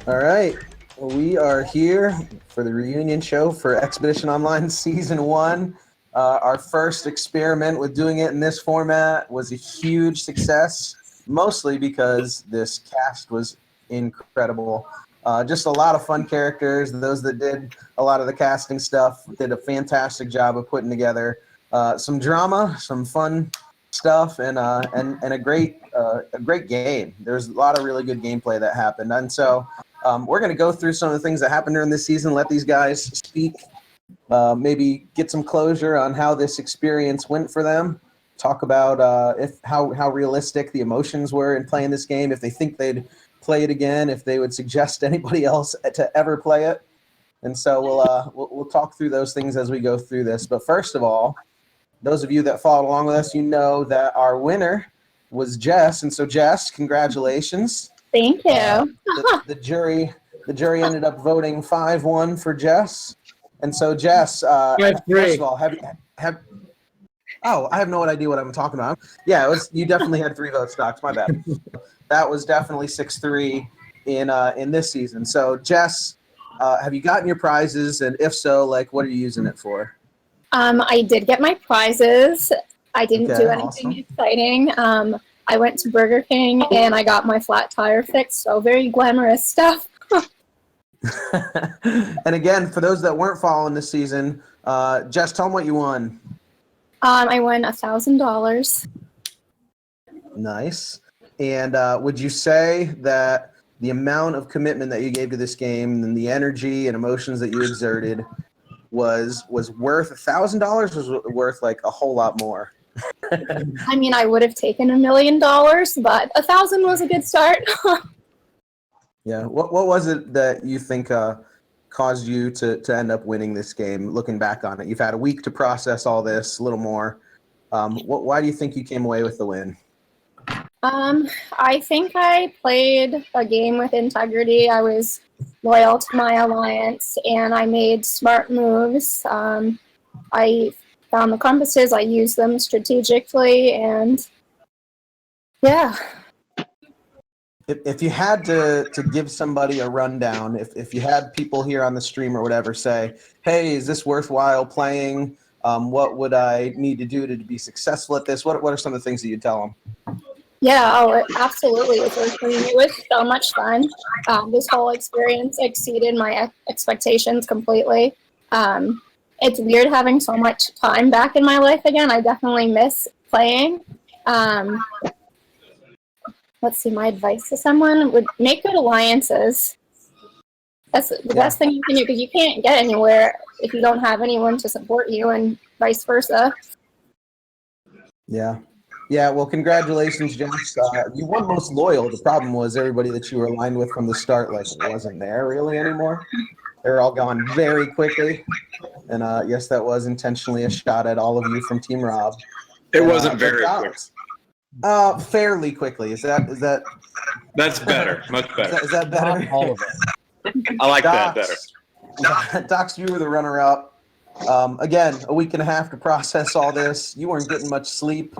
All right. We are here for the reunion show for Expedition Online Season 1. Our first experiment with doing it in this format was a huge success, mostly because this cast was incredible. Just a lot of fun characters. Those that did a lot of the casting stuff did a fantastic job of putting together some drama, some fun stuff, and a great game. There's a lot of really good gameplay that happened, and so we're going to go through some of the things that happened during this season. Let these guys speak. Maybe get some closure on how this experience went for them. Talk about how realistic the emotions were in playing this game. If they think they'd play it again. If they would suggest anybody else to ever play it. And so we'll talk through those things as we go through this. But first of all, those of you that followed along with us, you know that our winner was Jess. And so, Jess, congratulations. Thank you. The jury ended up voting 5-1 for Jess. And so, Jess, first of all, I have no idea what I'm talking about. Yeah, you definitely had 3 votes, Docs. My bad. That was definitely 6-3 in this season. So, Jess, have you gotten your prizes? And if so, what are you using it for? I did get my prizes. I didn't do anything awesome. exciting. I went to Burger King and I got my flat tire fixed. So very glamorous stuff. And again, for those that weren't following this season, Jess, tell them what you won. I won $1,000. Nice. And would you say that the amount of commitment that you gave to this game and the energy and emotions that you exerted was worth $1,000? Was worth a whole lot more? I mean, I would have taken $1 million, but 1,000 was a good start. Yeah. What was it that you think caused you to end up winning this game? Looking back on it, you've had a week to process all this, a little more. Why do you think you came away with the win? I think I played a game with integrity. I was loyal to my alliance, and I made smart moves. I found the compasses. I used them strategically, and yeah. If you had to give somebody a rundown, if you had people here on the stream or whatever say, hey, is this worthwhile playing? What would I need to do to be successful at this? What are some of the things that you tell them? Yeah, oh, absolutely. It was so much fun. This whole experience exceeded my expectations completely. It's weird having so much time back in my life again. I definitely miss playing. Let's see, my advice to someone would make good alliances. That's the best thing you can do, because you can't get anywhere if you don't have anyone to support you, and vice versa. Yeah. Yeah, well, congratulations, Jess. You won most loyal. The problem was everybody that you were aligned with from the start wasn't there really anymore. They were all gone very quickly. And yes, that was intentionally a shot at all of you from Team Rob. It wasn't very quick. Fairly quickly. Is that? That's better. Much better. Is that better? Not all of it. I like that better. Docs, you were the runner-up. Again, a week and a half to process all this. You weren't getting much sleep.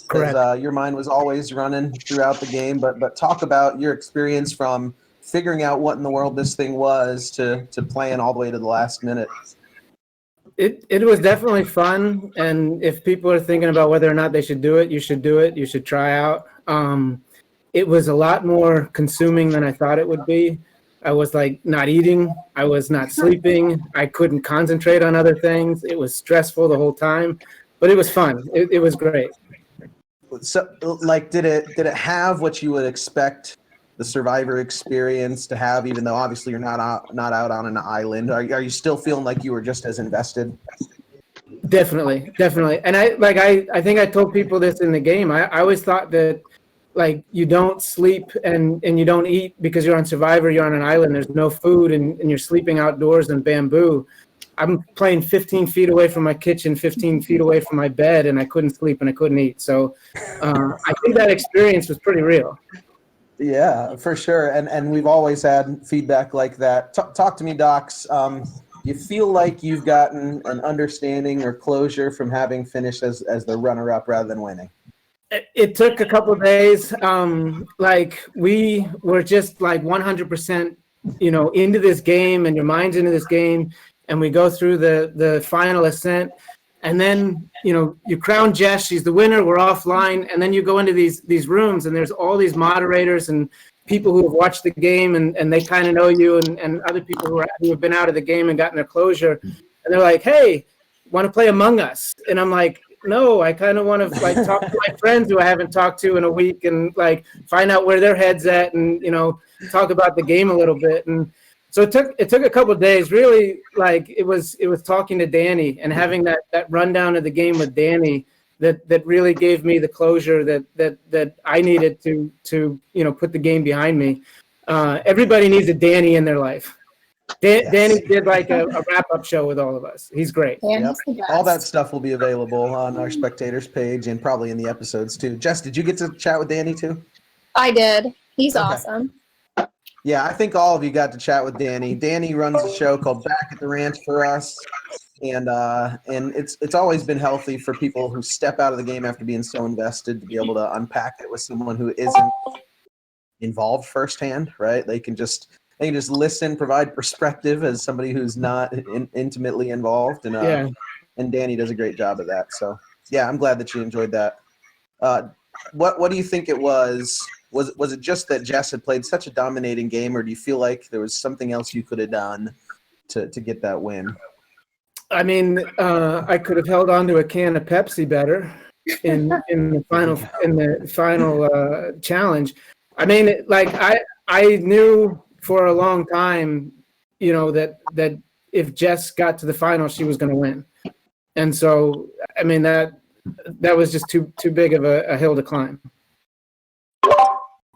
Correct. Your mind was always running throughout the game. But talk about your experience from figuring out what in the world this thing was to playing all the way to the last minute. It was definitely fun, and if people are thinking about whether or not they should do it, you should do it. You should try out. It was a lot more consuming than I thought it would be. I was not eating. I was not sleeping. I couldn't concentrate on other things. It was stressful the whole time, but it was fun. It was great. So, did it have what you would expect the Survivor experience to have, even though obviously you're not out on an island? Are you still feeling like you were just as invested? Definitely. And I think I told people this in the game. I always thought that you don't sleep and you don't eat because you're on Survivor, you're on an island, there's no food, and you're sleeping outdoors in bamboo. I'm playing 15 feet away from my kitchen, 15 feet away from my bed, and I couldn't sleep and I couldn't eat. So I think that experience was pretty real. Yeah, for sure. And we've always had feedback like that. Talk to me, Docs. You feel like you've gotten an understanding or closure from having finished as the runner-up rather than winning? It took a couple of days. We were just 100% into this game, and your mind's into this game, and we go through the final ascent, and then you crown Jess, she's the winner, we're offline, and then you go into these rooms, and there's all these moderators and people who have watched the game, and they kind of know you, and other people who have been out of the game and gotten their closure, and they're like, hey, want to play Among Us? And I'm like, no, I kind of want to talk to my friends who I haven't talked to in a week, and find out where their head's at, and talk about the game a little bit. And so it took a couple of days. Really, it was talking to Danny and having that rundown of the game with Danny that really gave me the closure that I needed to put the game behind me. Everybody needs a Danny in their life. Yes. Danny did a wrap-up show with all of us. He's great. Yep. All that stuff will be available on our spectators page and probably in the episodes too. Jess, did you get to chat with Danny too? I did. He's awesome. Yeah, I think all of you got to chat with Danny. Danny runs a show called Back at the Ranch for us, and it's always been healthy for people who step out of the game after being so invested to be able to unpack it with someone who isn't involved firsthand, right? They can just listen, provide perspective as somebody who's not intimately involved, and Danny does a great job of that. So yeah, I'm glad that you enjoyed that. What do you think it was? Was it just that Jess had played such a dominating game, or do you feel like there was something else you could have done to get that win? I mean, I could have held on to a can of Pepsi better in the final challenge. I mean, I knew for a long time, that if Jess got to the final, she was going to win, and so I mean that was just too big of a hill to climb.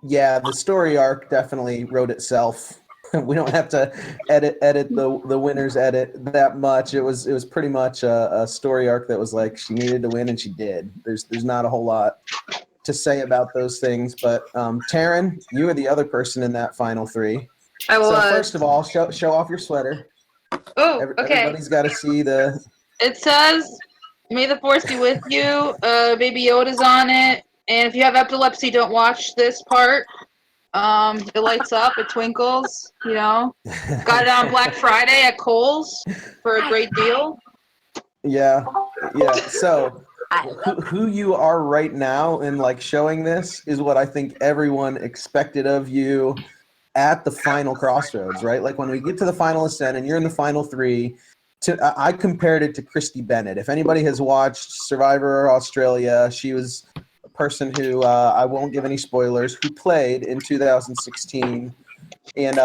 Yeah, the story arc definitely wrote itself. We don't have to edit the winner's edit that much. It was pretty much a story arc that was like she needed to win and she did. There's not a whole lot to say about those things. But Taryn, you were the other person in that final three. I was. So first of all, show off your sweater. Oh, okay. Everybody's got to see the. It says, "May the force be with you." Baby Yoda's on it. And if you have epilepsy, don't watch this part. It lights up, it twinkles, Got it on Black Friday at Kohl's for a great deal. Yeah. So who you are right now in showing this is what I think everyone expected of you at the final crossroads, right? Like when we get to the final ascent and you're in the final three, I compared it to Christy Bennett. If anybody has watched Survivor Australia, she was person who I won't give any spoilers, who played in 2016, and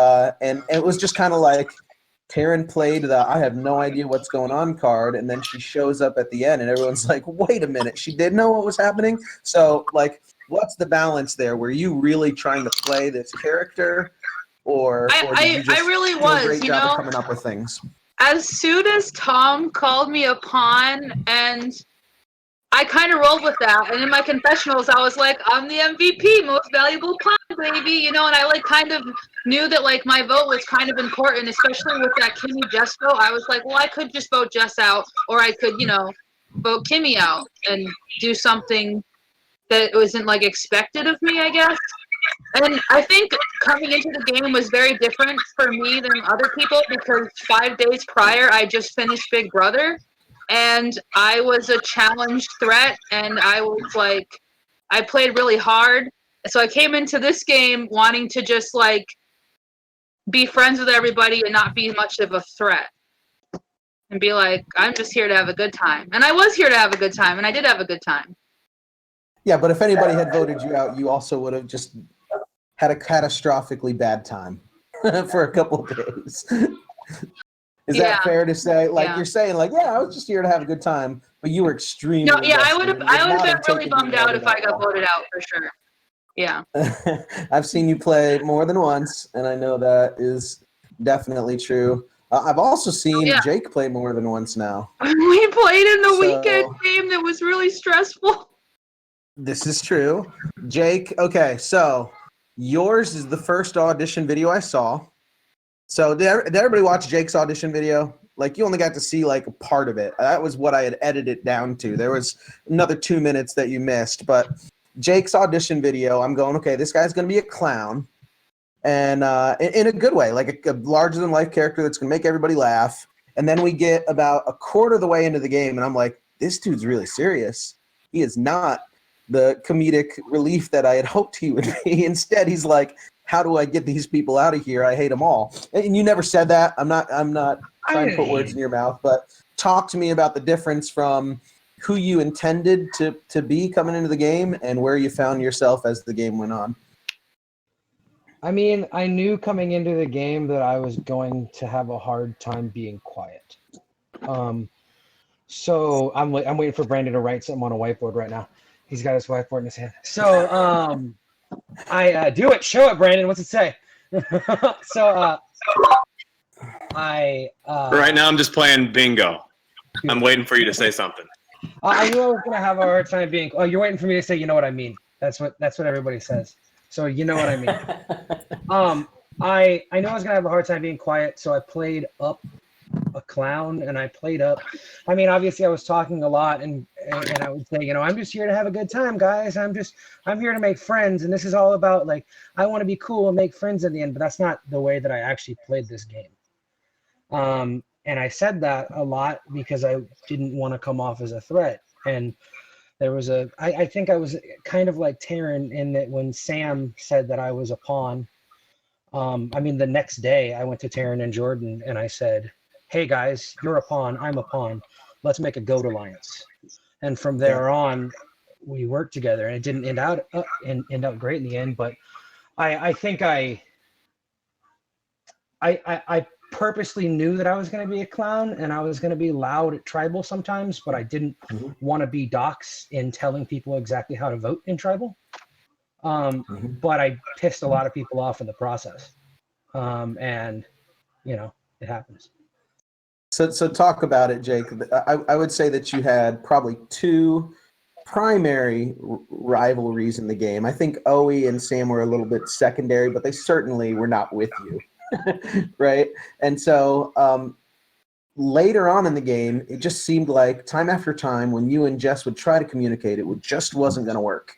it was just kind of like Taryn played the I have no idea what's going on card, and then she shows up at the end and everyone's like, wait a minute, she did know what was happening. So what's the balance there? Were you really trying to play this character, or did you just I really do was, a great job of coming up with things? As soon as Tom called me a pawn, and I kind of rolled with that, and in my confessionals, I was like, I'm the MVP, most valuable pawn, baby, and I kind of knew that my vote was kind of important, especially with that Kimmy Jess vote. I was like, well, I could just vote Jess out, or I could, vote Kimmy out and do something that wasn't expected of me, I guess. And I think coming into the game was very different for me than other people because 5 days prior, I just finished Big Brother. And I was a challenged threat, and I was I played really hard. So I came into this game wanting to just be friends with everybody and not be much of a threat. And be I'm just here to have a good time. And I was here to have a good time, and I did have a good time. Yeah, but if anybody had voted you out, you also would have just had a catastrophically bad time for a couple of days. Is that fair to say? You're saying, I was just here to have a good time, but you were extremely. No, yeah, I would have been really bummed out if I got voted out for sure. Yeah. I've seen you play more than once, and I know that is definitely true. I've also seen Jake play more than once now. We played in the weekend game that was really stressful. This is true. Jake, okay, so yours is the first audition video I saw. So did everybody watch Jake's audition video? You only got to see a part of it. That was what I had edited it down to. There was another 2 minutes that you missed. But Jake's audition video, I'm going, okay, this guy's going to be a clown. and in a good way, like a larger than life character that's going to make everybody laugh. And then we get about a quarter of the way into the game, and I'm like, this dude's really serious. He is not the comedic relief that I had hoped he would be. Instead, he's like, how do I get these people out of here? I hate them all. And you never said that. I'm not trying to put words in your mouth, but talk to me about the difference from who you intended to be coming into the game and where you found yourself as the game went on. I mean, I knew coming into the game that I was going to have a hard time being quiet. So I'm waiting for Brandon to write something on a whiteboard right now. He's got his whiteboard in his hand. So I do it. Show it, Brandon. What's it say? Right now I'm just playing bingo. I'm waiting for you to say something. I knew I was gonna have a hard time being. Oh, you're waiting for me to say, you know what I mean. That's what everybody says. So you know what I mean. I knew I was gonna have a hard time being quiet, so I played up a clown, and I played up. I mean, obviously I was talking a lot, and I would say, I'm just here to have a good time, guys. I'm here to make friends, and this is all about, like, I want to be cool and make friends in the end, but that's not the way that I actually played this game. And I said that a lot because I didn't want to come off as a threat. And there was I think I was kind of like Taryn in that when Sam said that I was a pawn. I mean, the next day I went to Taryn and Jordan and I said, hey guys, you're a pawn, I'm a pawn. Let's make a GOAT alliance. And from there on, we worked together, and it didn't end out great in the end. But I think I purposely knew that I was going to be a clown and I was going to be loud at tribal sometimes, but I didn't want to be docs in telling people exactly how to vote in tribal. But I pissed a lot of people off in the process. And it happens. So talk about it, Jake. I would say that you had probably two primary rivalries in the game. I think Owe and Sam were a little bit secondary, but they certainly were not with you. Right? And so later on in the game, it just seemed like time after time when you and Jess would try to communicate, it just wasn't going to work.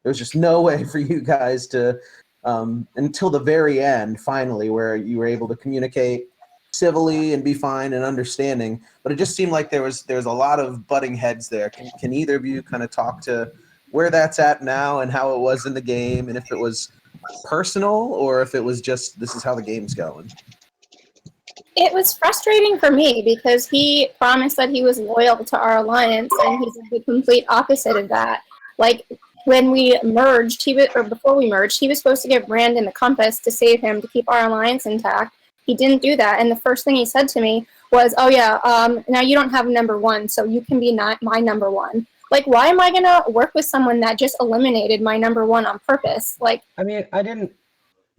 There was just no way for you guys to, until the very end, finally, where you were able to communicate civilly and be fine and understanding. But it just seemed like there was a lot of butting heads there. Can either of you kind of talk to where that's at now and how it was in the game, and if it was personal or if it was just this is how the game's going? It was frustrating for me because he promised that he was loyal to our alliance, and he's the complete opposite of that. Like when we merged, before we merged, he was supposed to give Brandon the compass to save him to keep our alliance intact. He didn't do that, and the first thing he said to me was, "Oh yeah, now you don't have number one, so you can be not my number one." Like, why am I going to work with someone that just eliminated my number one on purpose? Like, I mean, I didn't,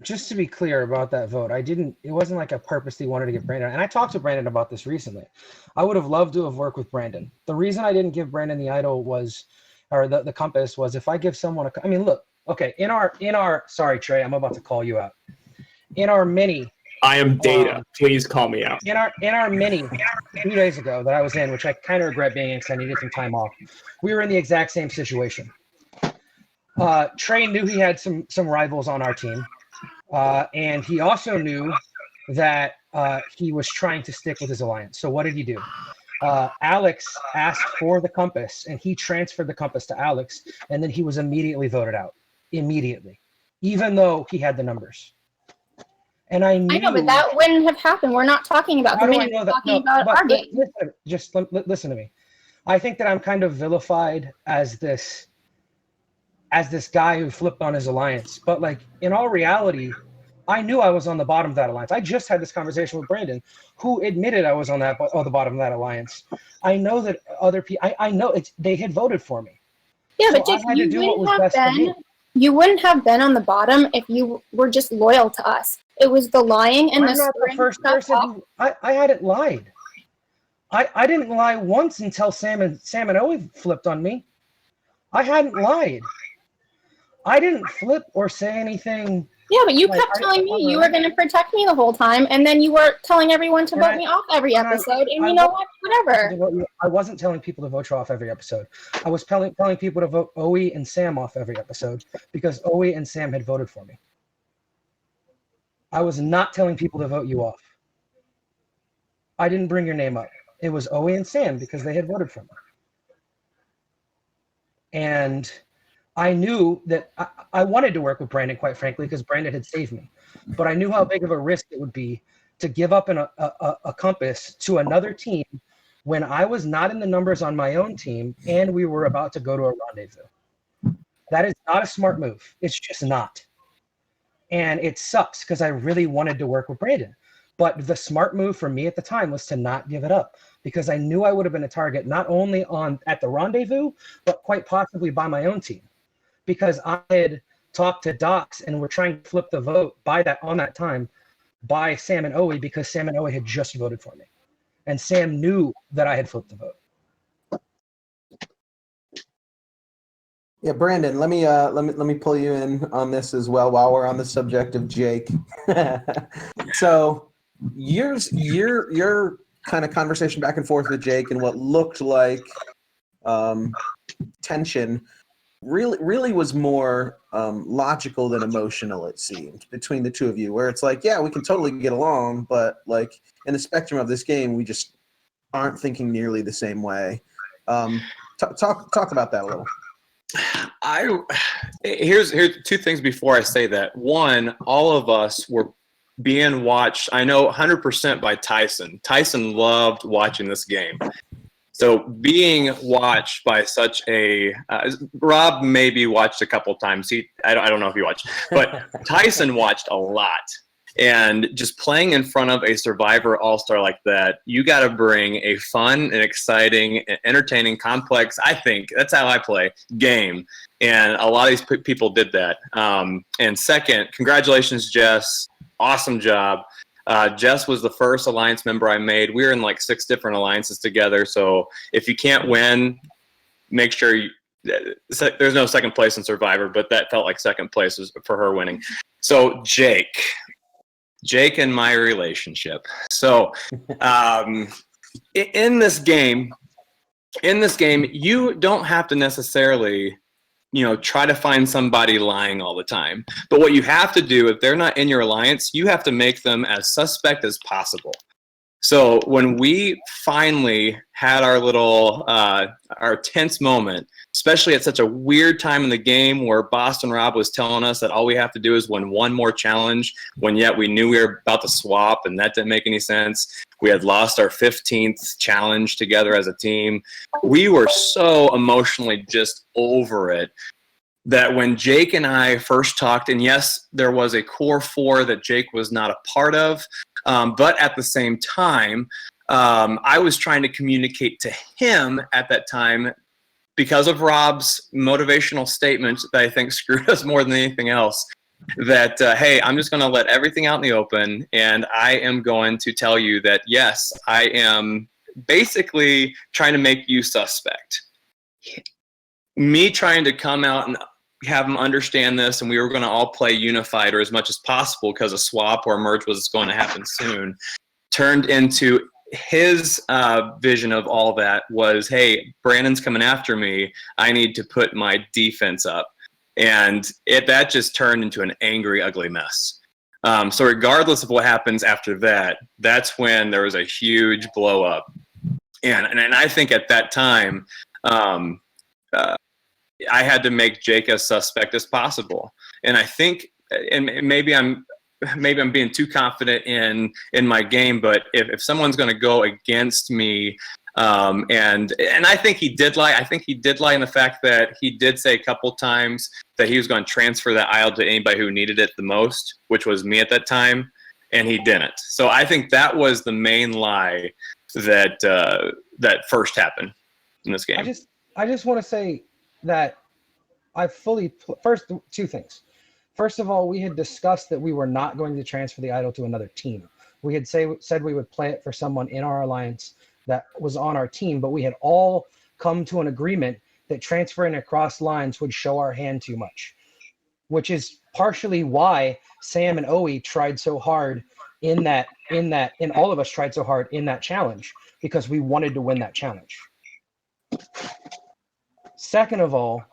just to be clear about that vote, it wasn't like I purposely wanted to get Brandon. And I talked to Brandon about this recently. I would have loved to have worked with Brandon. The reason I didn't give Brandon the idol or the compass was if I give someone I mean, look, okay, in our, sorry, Trey, I'm about to call you out. In our mini, I am data. Please call me out. In our mini 2 days ago that I was in, which I kind of regret being in because I needed some time off, we were in the exact same situation. Trey knew he had some rivals on our team, and he also knew that he was trying to stick with his alliance. So what did he do? Alex asked for the compass, and he transferred the compass to Alex, and then he was immediately voted out. Immediately, even though he had the numbers. And I know, but that wouldn't have happened. We're not talking about the mini. We're talking about our game. Listen to me. I think that I'm kind of vilified as this guy who flipped on his alliance. But like in all reality, I knew I was on the bottom of that alliance. I just had this conversation with Brandon, who admitted I was on the bottom of that alliance. I know that other people. I know they had voted for me. Yeah, so but Jake, you wouldn't have been on the bottom if you were just loyal to us. It was the lying and I'm not the first person. I hadn't lied. I didn't lie once until Sam and Owe flipped on me. I hadn't lied. I didn't flip or say anything. Yeah, but you kept telling me you were going to protect me the whole time, and then you were telling everyone to vote me off every episode, and you know what? Whatever. I wasn't telling people to vote you off every episode. I was telling people to vote Owe and Sam off every episode because Owe and Sam had voted for me. I was not telling people to vote you off. I didn't bring your name up. It was Owe and Sam because they had voted for me. And I knew that I wanted to work with Brandon, quite frankly, because Brandon had saved me. But I knew how big of a risk it would be to give up a compass to another team when I was not in the numbers on my own team and we were about to go to a rendezvous. That is not a smart move. It's just not. And it sucks because I really wanted to work with Brandon. But the smart move for me at the time was to not give it up because I knew I would have been a target not only at the rendezvous, but quite possibly by my own team. Because I had talked to Docs and were trying to flip the vote on that time by Sam and Owe because Sam and Owe had just voted for me. And Sam knew that I had flipped the vote. Yeah, Brandon, let me pull you in on this as well while we're on the subject of Jake. So your kind of conversation back and forth with Jake and what looked like tension really was more logical than emotional, it seemed, between the two of you, where it's like, yeah, we can totally get along, but like in the spectrum of this game, we just aren't thinking nearly the same way. Talk about that a little. Here's two things before I say that. One, all of us were being watched, I know 100% by Tyson. Tyson loved watching this game. So being watched by such a Rob maybe watched a couple times. I don't know if he watched, but Tyson watched a lot. And just playing in front of a Survivor All-Star like that, you got to bring a fun and exciting, entertaining, complex, I think, that's how I play, game. And a lot of these people did that. And second, congratulations, Jess. Awesome job. Jess was the first alliance member I made. We were in like 6 different alliances together. So if you can't win, make sure there's no second place in Survivor, but that felt like second place for her winning. So Jake and my relationship. So in this game, you don't have to necessarily, try to find somebody lying all the time. But what you have to do, if they're not in your alliance, you have to make them as suspect as possible. So when we finally had our little, our tense moment, especially at such a weird time in the game where Boston Rob was telling us that all we have to do is win one more challenge, when yet we knew we were about to swap and that didn't make any sense. We had lost our 15th challenge together as a team. We were so emotionally just over it that when Jake and I first talked, and yes, there was a core 4 that Jake was not a part of, but at the same time, I was trying to communicate to him at that time, because of Rob's motivational statements that I think screwed us more than anything else, that, hey, I'm just going to let everything out in the open, and I am going to tell you that, yes, I am basically trying to make you suspect. Me trying to come out and have them understand this, and we were going to all play unified or as much as possible because a swap or a merge was going to happen soon, turned into his vision of all that was, hey, Brandon's coming after me. I need to put my defense up. And that just turned into an angry, ugly mess. So regardless of what happens after that, that's when there was a huge blow up. And I think at that time, I had to make Jake as suspect as possible. And I think, and maybe I'm being too confident in my game, but if someone's going to go against me, and I think he did lie. I think he did lie in the fact that he did say a couple times that he was going to transfer that aisle to anybody who needed it the most, which was me at that time, and he didn't. So I think that was the main lie that first happened in this game. I just want to say that first, 2 things. First of all, we had discussed that we were not going to transfer the idol to another team. We had said we would play it for someone in our alliance that was on our team, but we had all come to an agreement that transferring across lines would show our hand too much, which is partially why Sam and Owe tried so hard in all of us tried so hard in that challenge, because we wanted to win that challenge. Second of all,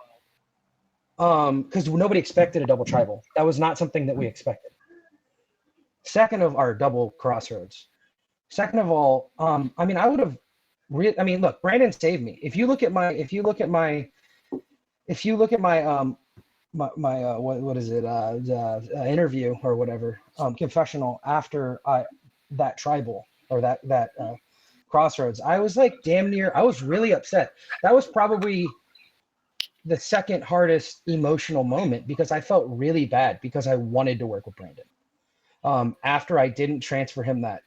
because nobody expected a double tribal. That was not something that we expected. Second of our double crossroads. Second of all, I mean, I would have. I mean, look, Brandon saved me. If you look at my what is it interview or whatever confessional after that tribal or that crossroads, I was like damn near. I was really upset. That was probably the second hardest emotional moment because I felt really bad because I wanted to work with Brandon. After I didn't transfer him that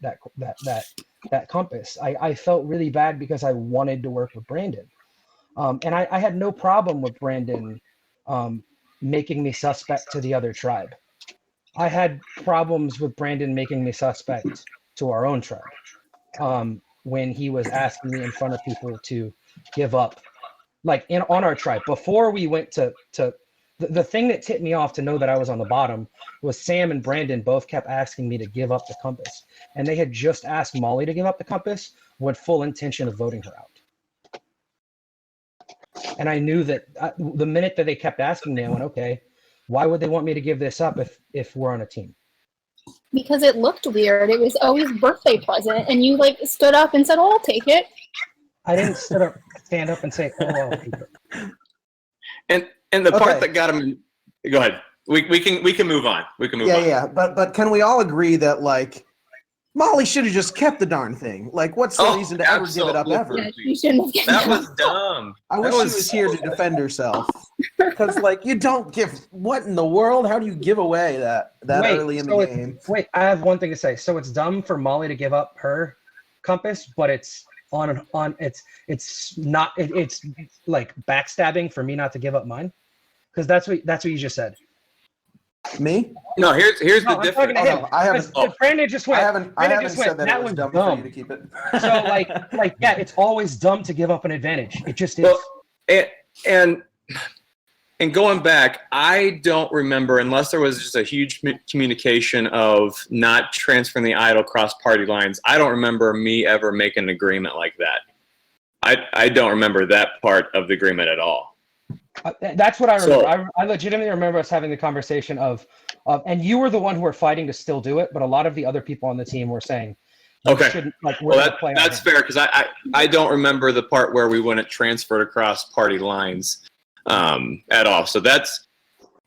compass, I felt really bad because I wanted to work with Brandon. And I had no problem with Brandon making me suspect to the other tribe. I had problems with Brandon making me suspect to our own tribe when he was asking me in front of people to give up, like on our tribe. Before we went to the thing that tipped me off to know that I was on the bottom was Sam and Brandon both kept asking me to give up the compass. And they had just asked Molly to give up the compass with full intention of voting her out. And I knew that the minute that they kept asking me, I went, okay, why would they want me to give this up if we're on a team? Because it looked weird. It was Owi's birthday present, and you like stood up and said, "Oh, I'll take it." I didn't stand up and say, "Oh, I'll take it." And the part that got him. Go ahead. We can move on. We can move on. Yeah. But can we all agree that like Molly should have just kept the darn thing? Like, what's the reason to ever give it up ever? Yeah, you shouldn't have given That it was up. dumb. I wish she was here to defend herself. Because like you don't give what in the world? How do you give away that early in the game? Wait, I have one thing to say. So it's dumb for Molly to give up her compass, but it's it's like backstabbing for me not to give up mine. Because that's what you just said. Me? No, here's the difference. Talking to him. No, I haven't. Brandon just went. I haven't said that it was dumb for you to keep it. So like yeah, it's always dumb to give up an advantage. It just is. Well, and going back, I don't remember, unless there was just a huge communication of not transferring the idol across party lines, I don't remember me ever making an agreement like that. I don't remember that part of the agreement at all. That's what I remember. I legitimately remember us having the conversation of, and you were the one who were fighting to still do it, but a lot of the other people on the team were saying, okay, well that's fair because I don't remember the part where we wouldn't transfer it across party lines at all. So that's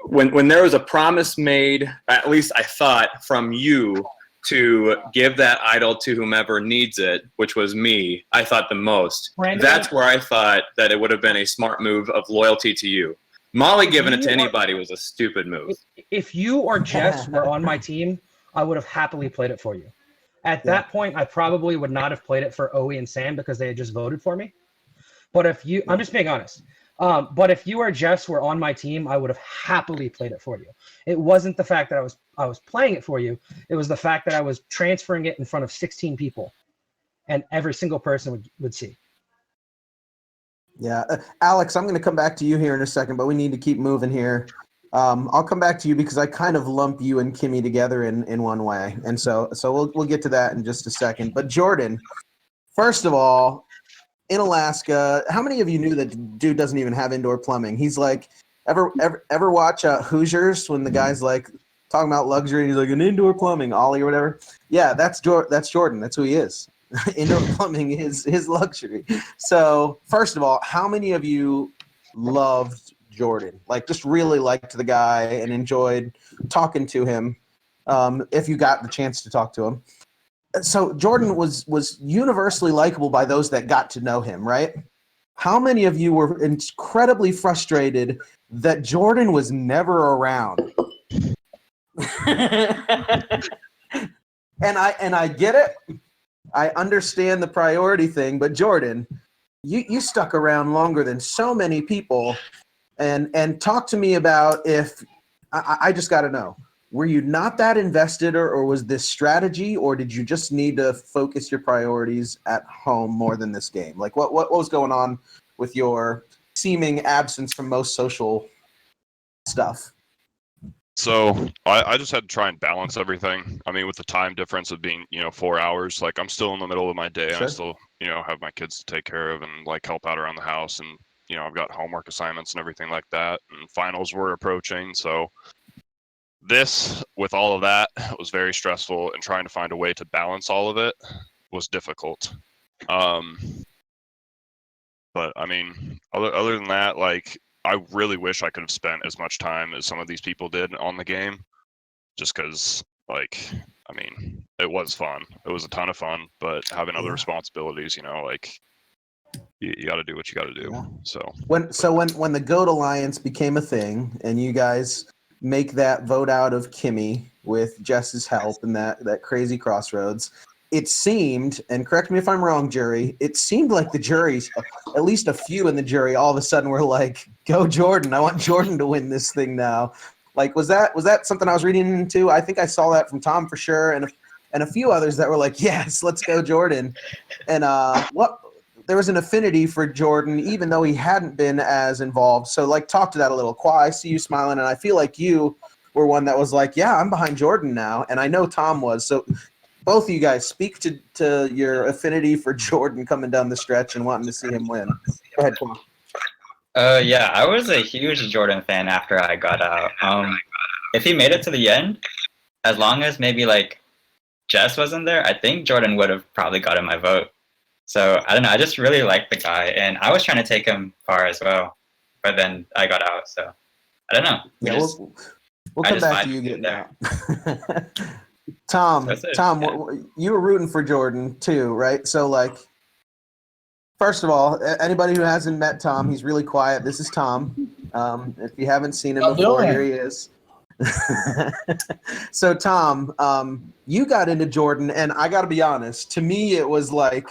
when there was a promise made, at least I thought, from you to give that idol to whomever needs it, which was me, I thought the most. Brandon, that's where I thought that it would have been a smart move of loyalty to you. Molly giving it to anybody was a stupid move. If you or Jess were on my team, I would have happily played it for you. At that point, I probably would not have played it for Owie and Sam because they had just voted for me. But if you, I'm just being honest. But if you or Jess were on my team, I would have happily played it for you. It wasn't the fact that I was playing it for you. It was the fact that I was transferring it in front of 16 people, and every single person would see. Yeah, Alex, I'm going to come back to you here in a second, but we need to keep moving here. I'll come back to you because I kind of lump you and Kimmy together in one way, and so we'll get to that in just a second. But Jordan, first of all, in Alaska, how many of you knew that dude doesn't even have indoor plumbing? He's like, ever watch Hoosiers when the guy's like talking about luxury and he's like an indoor plumbing, Ollie or whatever? Yeah, that's Jordan. That's who he is. Indoor plumbing is his luxury. So first of all, how many of you loved Jordan? Like just really liked the guy and enjoyed talking to him if you got the chance to talk to him? So Jordan was universally likable by those that got to know him, right? How many of you were incredibly frustrated that Jordan was never around? And I get it. I understand the priority thing, but Jordan, you stuck around longer than so many people. And talk to me about if I just got to know. Were you not that invested, or was this strategy, or did you just need to focus your priorities at home more than this game? Like, what was going on with your seeming absence from most social stuff? So I just had to try and balance everything. I mean, with the time difference of being, 4 hours, like I'm still in the middle of my day. Sure. And I still, have my kids to take care of and like help out around the house. And, I've got homework assignments and everything like that. And finals were approaching. So This, with all of that, was very stressful, and trying to find a way to balance all of it was difficult. But I mean, other than that, like, I really wish I could have spent as much time as some of these people did on the game, just because, like, I mean, it was fun. It was a ton of fun, but having other responsibilities, you know, like, you got to do what you got to do. Yeah. So when the GOAT Alliance became a thing, and you guys make that vote out of Kimmy with Jess's help and that crazy crossroads, it seemed, and correct me if I'm wrong, jury, it seemed like the juries, at least a few in the jury, all of a sudden were like, "Go Jordan! I want Jordan to win this thing now." Like, was that something I was reading into? I think I saw that from Tom for sure, and a few others that were like, "Yes, let's go Jordan." And there was an affinity for Jordan, even though he hadn't been as involved. So, like, talk to that a little. Qua, I see you smiling, and I feel like you were one that was like, "Yeah, I'm behind Jordan now," and I know Tom was. So, both of you guys, speak to your affinity for Jordan coming down the stretch and wanting to see him win. Go ahead, Qua. Yeah, I was a huge Jordan fan after I got out. If he made it to the end, as long as maybe like Jess wasn't there, I think Jordan would have probably gotten my vote. So I don't know. I just really liked the guy, and I was trying to take him far as well, but then I got out. So I don't know. We'll come back to you getting out. Tom, you were rooting for Jordan too, right? So, like, first of all, anybody who hasn't met Tom, he's really quiet. This is Tom. If you haven't seen him before, here he is. So, Tom, you got into Jordan, and I got to be honest. To me, it was like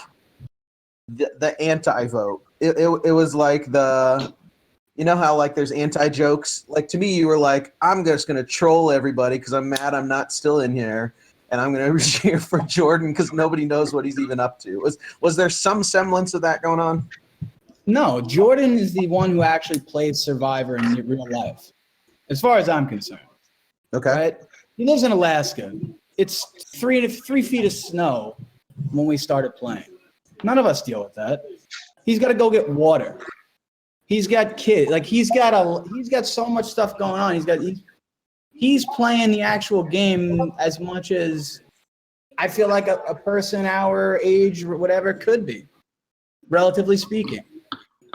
the anti-vote. It was like you know how, like, there's anti-jokes? Like, to me, you were like, I'm just going to troll everybody because I'm mad I'm not still in here, and I'm going to cheer for Jordan because nobody knows what he's even up to. Was there some semblance of that going on? No, Jordan is the one who actually plays Survivor in real life, as far as I'm concerned. Okay. Right? He lives in Alaska. It's 3 feet of snow when we started playing. None of us deal with that. He's got to go get water. He's got kids. Like, he's got so much stuff going on. He's playing the actual game as much as I feel like a person our age or whatever could be, relatively speaking.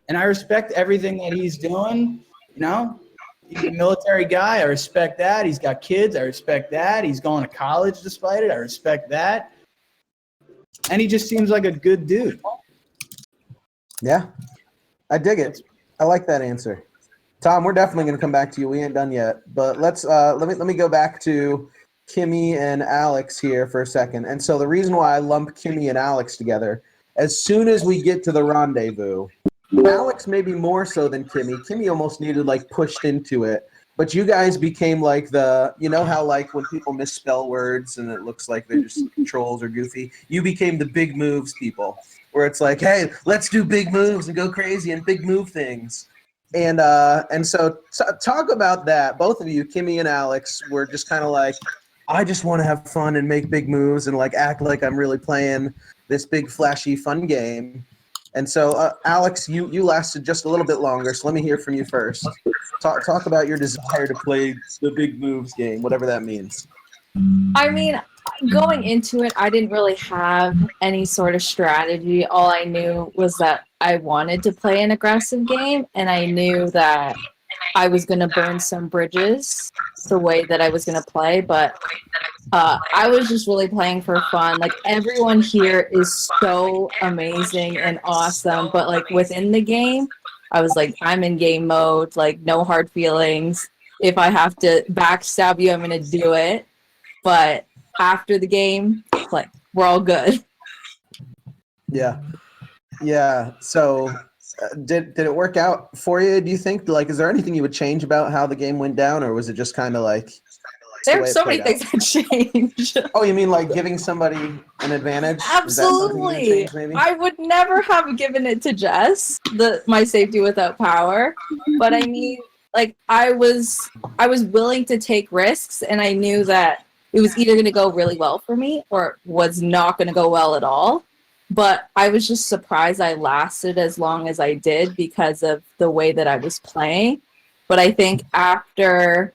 And I respect everything that he's doing. You know, he's a military guy. I respect that. He's got kids. I respect that. He's going to college despite it. I respect that. And he just seems like a good dude. Yeah, I dig it. I like that answer. Tom, we're definitely going to come back to you. We ain't done yet, but let me go back to Kimmy and Alex here for a second. And so the reason why I lump Kimmy and Alex together, as soon as we get to the rendezvous, Alex maybe more so than Kimmy. Kimmy almost needed, like, pushed into it, but you guys became like you know how, like, when people misspell words and it looks like they're just trolls or goofy, you became the big moves people, where it's like, hey, let's do big moves and go crazy and big move things. And so talk about that. Both of you, Kimmy and Alex, were just kind of like, I just want to have fun and make big moves and, like, act like I'm really playing this big flashy fun game. And so Alex, you lasted just a little bit longer, so let me hear from you first. Talk about your desire to play the big moves game, whatever that means. I mean, going into it, I didn't really have any sort of strategy. All I knew was that I wanted to play an aggressive game, and I knew that I was going to burn some bridges the way that I was going to play, but I was just really playing for fun. Like, everyone here is so amazing and awesome, but, like, within the game, I was like, I'm in game mode, like, no hard feelings. If I have to backstab you, I'm going to do it. But after the game, like, we're all good. Yeah. So did it work out for you, do you think? Like, is there anything you would change about how the game went down, or was it just kind of like there are so many things that change? Oh, you mean like giving somebody an advantage? Absolutely. I would never have given it to Jess, my safety without power. But I mean, like, I was willing to take risks, and I knew that it was either going to go really well for me or was not going to go well at all. But I was just surprised I lasted as long as I did because of the way that I was playing. But I think after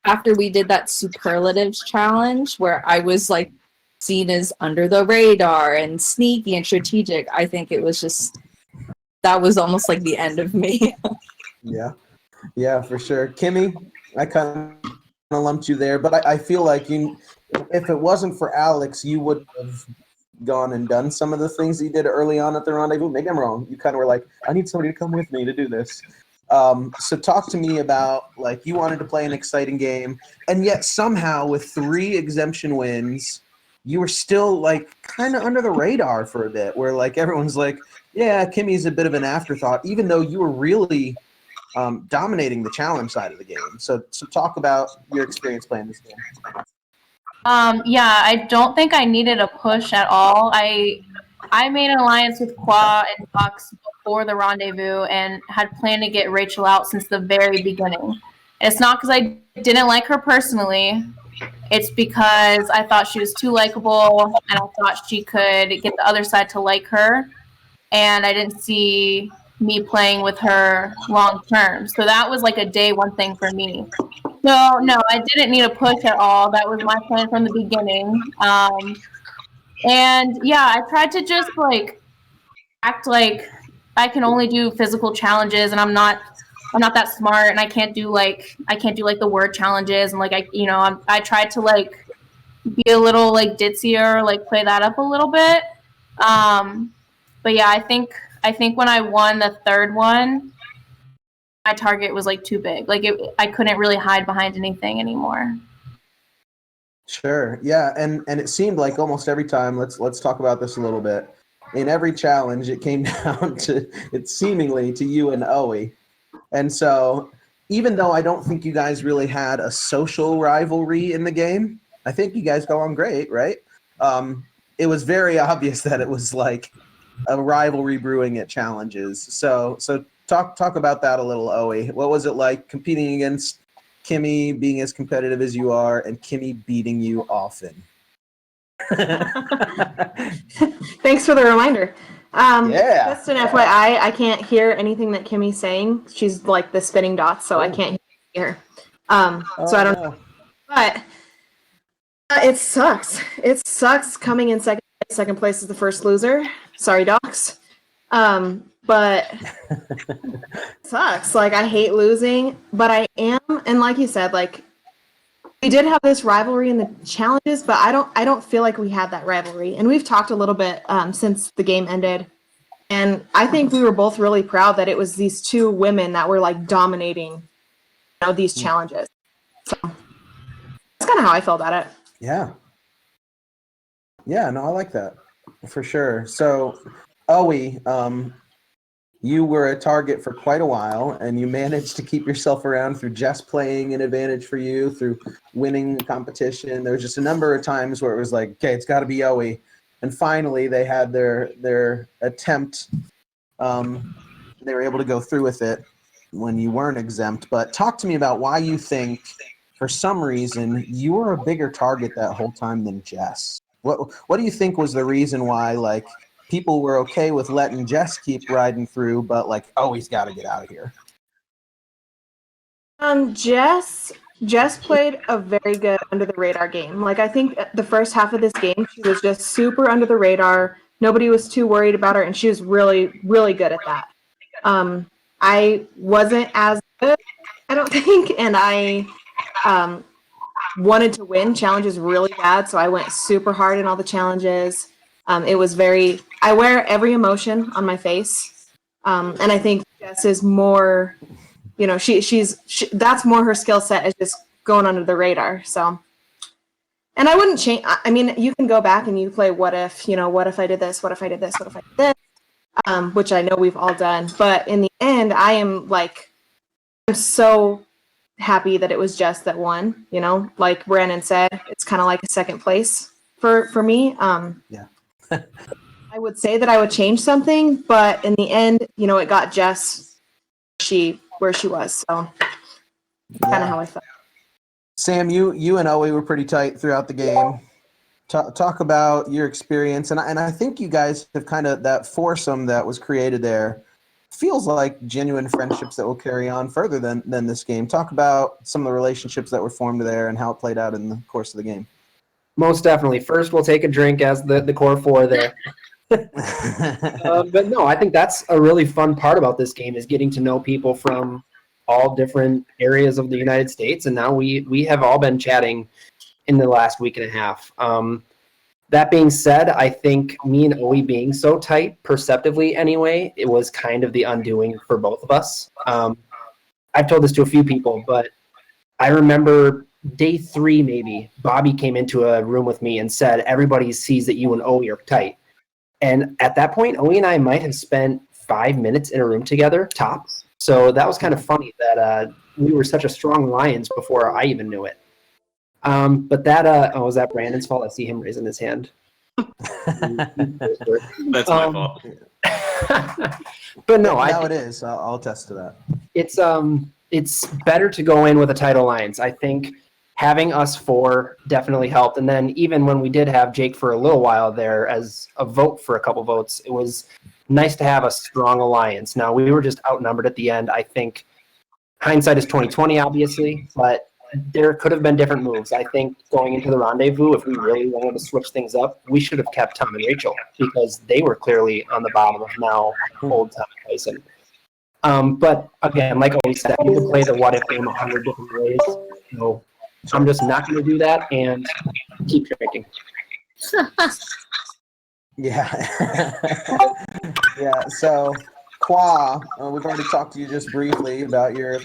after we did that superlatives challenge where I was like seen as under the radar and sneaky and strategic, I think it was just, that was almost like the end of me. Yeah, for sure. Kimmy, I kind of lumped you there, but I feel like if it wasn't for Alex, you would have gone and done some of the things that you did early on at the rendezvous. Maybe I'm wrong. You kind of were like, I need somebody to come with me to do this. So talk to me about, like, you wanted to play an exciting game, and yet somehow with 3 exemption wins, you were still like kind of under the radar for a bit, where like everyone's like, yeah, Kimmy's a bit of an afterthought, even though you were really dominating the challenge side of the game. So talk about your experience playing this game. Yeah, I don't think I needed a push at all. I made an alliance with Qua and Fox before the rendezvous and had planned to get Rachel out since the very beginning. And it's not because I didn't like her personally. It's because I thought she was too likable and I thought she could get the other side to like her. And I didn't see me playing with her long term. So that was like a day one thing for me. So no, I didn't need a push at all. That was my plan from the beginning. And yeah, I tried to just like act like I can only do physical challenges, and I'm not that smart, and I can't do like the word challenges, and like I tried to like be a little like ditzier, like play that up a little bit. But yeah, I think when I won the third one, my target was like too big. Like I couldn't really hide behind anything anymore. Sure. Yeah, and it seemed like almost every time, let's talk about this a little bit. In every challenge, it came down to it seemingly to you and Owie. And so even though I don't think you guys really had a social rivalry in the game, I think you guys go on great, right? It was very obvious that it was like a rivalry brewing at challenges. So talk about that a little, Owie. What was it like competing against Kimmy, being as competitive as you are, and Kimmy beating you often? Thanks for the reminder. Yeah. Just an FYI, I can't hear anything that Kimmy's saying. She's like the spinning dots, so I can't hear her. So I don't know. But it sucks. It sucks coming in second place. Second place is the first loser. Sorry, docs. But it sucks. Like, I hate losing, but I am, and like you said, like, we did have this rivalry in the challenges, but I don't feel like we had that rivalry. And we've talked a little bit since the game ended. And I think we were both really proud that it was these 2 women that were like dominating, these challenges. So that's kind of how I felt about it. Yeah. Yeah, no, I like that for sure. So, Owie, you were a target for quite a while, and you managed to keep yourself around through Jess playing an advantage for you, through winning the competition. There was just a number of times where it was like, okay, it's got to be Owie. And finally, they had their attempt. They were able to go through with it when you weren't exempt. But talk to me about why you think, for some reason, you were a bigger target that whole time than Jess. What do you think was the reason why, like, people were okay with letting Jess keep riding through, but like, oh, he's got to get out of here? Jess played a very good under the radar game. Like, I think the first half of this game, she was just super under the radar. Nobody was too worried about her, and she was really, really good at that. I wasn't as good, I don't think, and I wanted to win challenges really bad, so I went super hard in all the challenges. It was very, I wear every emotion on my face. And I think Jess is more, that's more her skill set, is just going under the radar. So, and I wouldn't change. I mean, you can go back and you play what if, what if I did this? What if I did this? What if I did this? Which I know we've all done. But in the end, I'm so happy that it was Jess that won, like Brandon said, it's kind of like a second place for me. Yeah. I would say that I would change something, but in the end, it got Jess where she was. So kind of how I felt. Sam, you and Owie were pretty tight throughout the game. Talk about your experience, and I think you guys have kind of, that foursome that was created there feels like genuine friendships that will carry on further than this game. Talk about some of the relationships that were formed there and how it played out in the course of the game. Most definitely. First, we'll take a drink as the core four there. But no, I think that's a really fun part about this game is getting to know people from all different areas of the United States. And now we have all been chatting in the last week and a half. That being said, I think me and Owie being so tight, perceptively anyway, it was kind of the undoing for both of us. I've told this to a few people, but I remember day 3 maybe, Bobby came into a room with me and said, everybody sees that you and Owie are tight. And at that point, Owie and I might have spent 5 minutes in a room together, tops. So that was kind of funny that we were such a strong alliance before I even knew it. But that, was that Brandon's fault? I see him raising his hand. That's my fault. But But no, now I it is. I'll attest to that. It's better to go in with a tight alliance. I think having us 4 definitely helped. And then even when we did have Jake for a little while there as a vote for a couple votes, it was nice to have a strong alliance. Now we were just outnumbered at the end. I think hindsight is 20/20, obviously, but there could have been different moves. I think going into the rendezvous, if we really wanted to switch things up, we should have kept Tom and Rachel because they were clearly on the bottom of now old Tom and Tyson. But again, like I always said, you can play the what if game 100 different ways. So I'm just not going to do that and keep drinking. Yeah. Yeah. So, Qua, we've already talked to you just briefly about your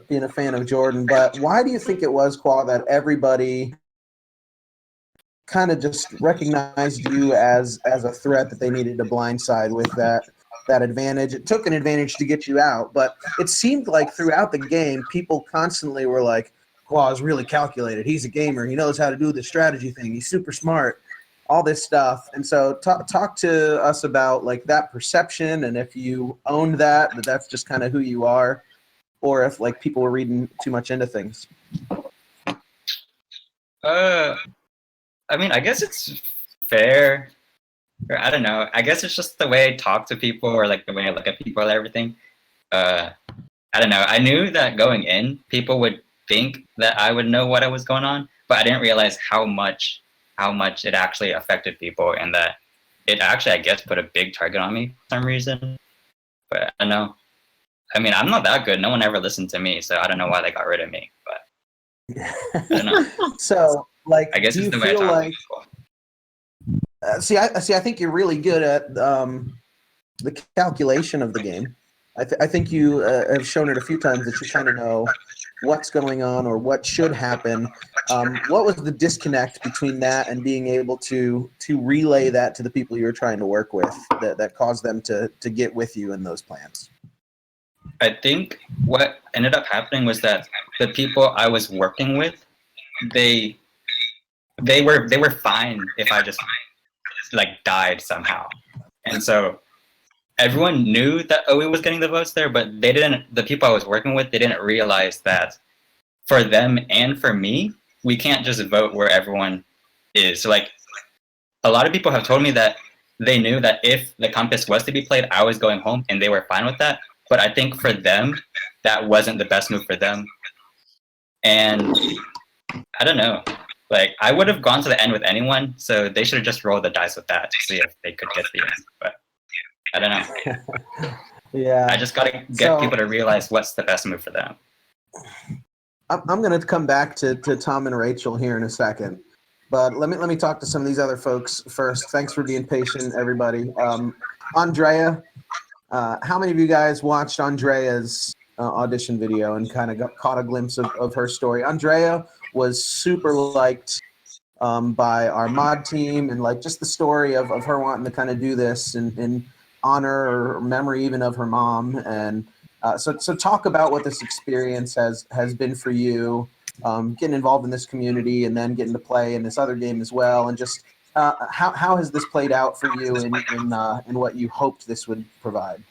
being a fan of Jordan, but why do you think it was, Qua, that everybody kind of just recognized you as a threat that they needed to blindside with that advantage? It took an advantage to get you out, but it seemed like throughout the game, people constantly were like, Qua is really calculated. He's a gamer. He knows how to do the strategy thing. He's super smart. All this stuff. And so talk to us about like that perception and if you owned that's just kind of who you are, or if like people were reading too much into things. I mean, I guess it's fair. Or I don't know. I guess it's just the way I talk to people or like the way I look at people and everything. I don't know. I knew that going in, people would think that I would know what was going on, but I didn't realize how much it actually affected people and that it actually, I guess, put a big target on me for some reason. But I don't know. I mean, I'm not that good. No one ever listened to me, so I don't know why they got rid of me. But I don't know. So, like, I guess do it's you the way I feel talk like? to people. I think you're really good at the calculation of the game. I think you have shown it a few times that you kind of know what's going on or what should happen. What was the disconnect between that and being able to relay that to the people you were trying to work with that caused them to get with you in those plans? I think what ended up happening was that the people I was working with, they were fine if I just like died somehow, and so everyone knew that Owie was getting the votes there, but they didn't. The people I was working with, they didn't realize that for them and for me, we can't just vote where everyone is. So like, a lot of people have told me that they knew that if the compass was to be played, I was going home, and they were fine with that. But I think for them, that wasn't the best move for them. And I don't know. Like, I would have gone to the end with anyone, so they should have just rolled the dice with that to see if they could get the end. But I don't know. Yeah. I just got to get people to realize what's the best move for them. I'm going to come back to Tom and Rachel here in a second, but let me talk to some of these other folks first. Thanks for being patient, everybody. Andrea, how many of you guys watched Andrea's audition video and kind of caught a glimpse of her story? Andrea was super liked by our mod team, and like just the story of her wanting to kind of do this in honor or memory even of her mom. And so talk about what this experience has been for you, getting involved in this community and then getting to play in this other game as well, and just how has this played out for you in what you hoped this would provide?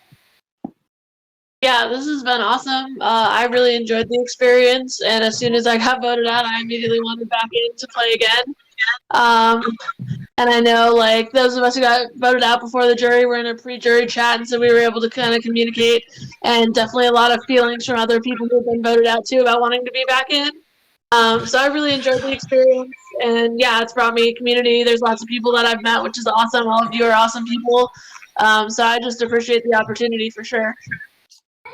Yeah, this has been awesome. I really enjoyed the experience, and as soon as I got voted out, I immediately wanted back in to play again. And I know, like, those of us who got voted out before the jury were in a pre-jury chat, and so we were able to kind of communicate, and definitely a lot of feelings from other people who've been voted out too about wanting to be back in. So I really enjoyed the experience, and yeah, it's brought me community. There's lots of people that I've met, which is awesome. All of you are awesome people. So I just appreciate the opportunity for sure.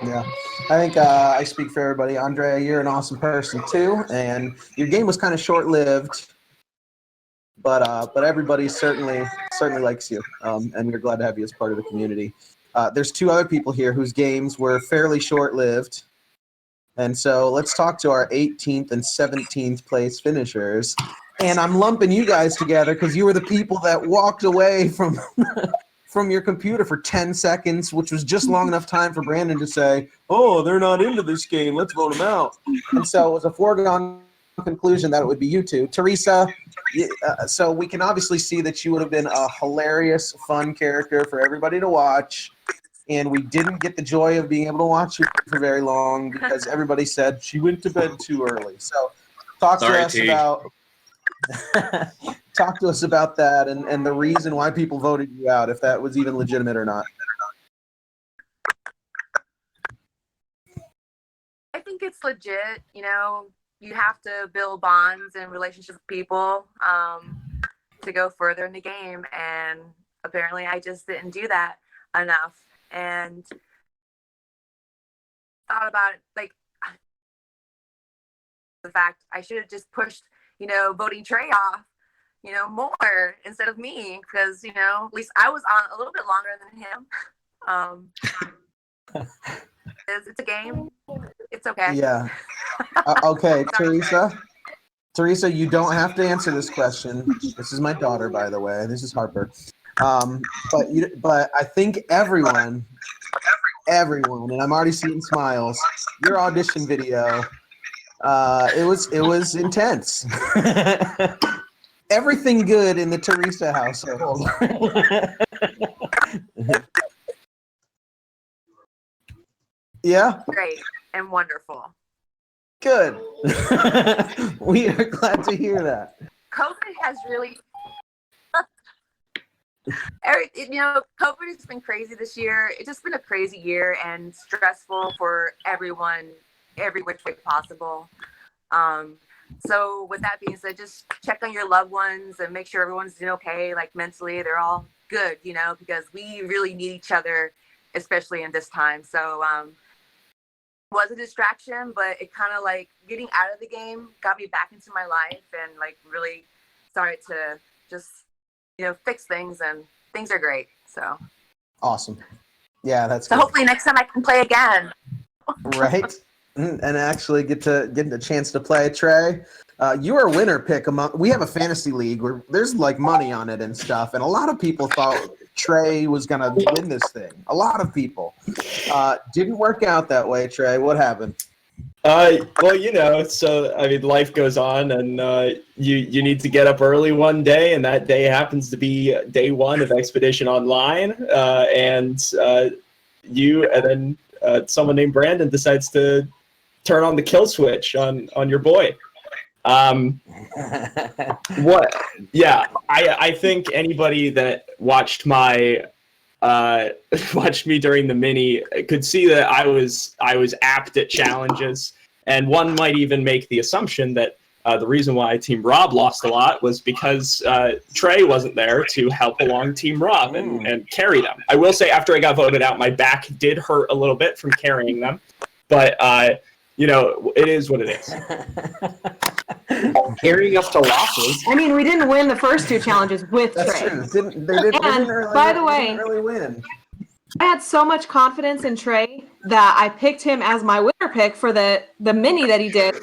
Yeah, I think I speak for everybody. Andrea, you're an awesome person too, and your game was kind of short-lived, but everybody certainly likes you, and we're glad to have you as part of the community. There's two other people here whose games were fairly short-lived, and so let's talk to our 18th and 17th place finishers. And I'm lumping you guys together because you were the people that walked away from from your computer for 10 seconds, which was just long enough time for Brandon to say, "Oh, they're not into this game. Let's vote them out." And so it was a foregone conclusion that it would be you two. Teresa, so we can obviously see that you would have been a hilarious, fun character for everybody to watch. And we didn't get the joy of being able to watch you for very long because everybody said she went to bed too early. So talk to us about that and the reason why people voted you out, if that was even legitimate or not. I think it's legit. You know, you have to build bonds and relationships with people to go further in the game. And apparently I just didn't do that enough. And thought about it, like, the fact I should have just pushed, voting Trey off, more instead of me, because, at least I was on a little bit longer than him. It's a game. It's okay. Yeah. Okay, Teresa, you don't have to answer this question. This is my daughter, by the way. This is Harper. But I think everyone, and I'm already seeing smiles. Your audition video, it was intense. Everything good in the Teresa household. Yeah. Great and wonderful. Good. We are glad to hear that. COVID has really. COVID has been crazy this year. It's just been a crazy year and stressful for everyone, every which way possible. So with that being said, just check on your loved ones and make sure everyone's doing okay, like mentally, they're all good, because we really need each other, especially in this time. So it was a distraction, but it kind of like getting out of the game got me back into my life and like really started to just fix things, and things are great. So awesome. Yeah, that's so good. Hopefully next time I can play again. Right. And actually get a chance to play. Trey, you are a winner pick we have a fantasy league where there's like money on it and stuff, and a lot of people thought Trey was gonna win this thing. A lot of people. Didn't work out that way, Trey. What happened? Well, so I mean, life goes on, and you need to get up early one day, and that day happens to be day one of Expedition Online, and then someone named Brandon decides to turn on the kill switch on your boy. What? Yeah, I think anybody that watched watched me during the mini could see that I was apt at challenges, and one might even make the assumption that the reason why Team Rob lost a lot was because Trey wasn't there to help along Team Rob and carry them. I will say, after I got voted out, my back did hurt a little bit from carrying them, but it is what it is. Carrying us to losses. I mean, we didn't win the first two challenges with That's Trey. true. They didn't really win. I had so much confidence in Trey that I picked him as my winner pick for the mini that he did.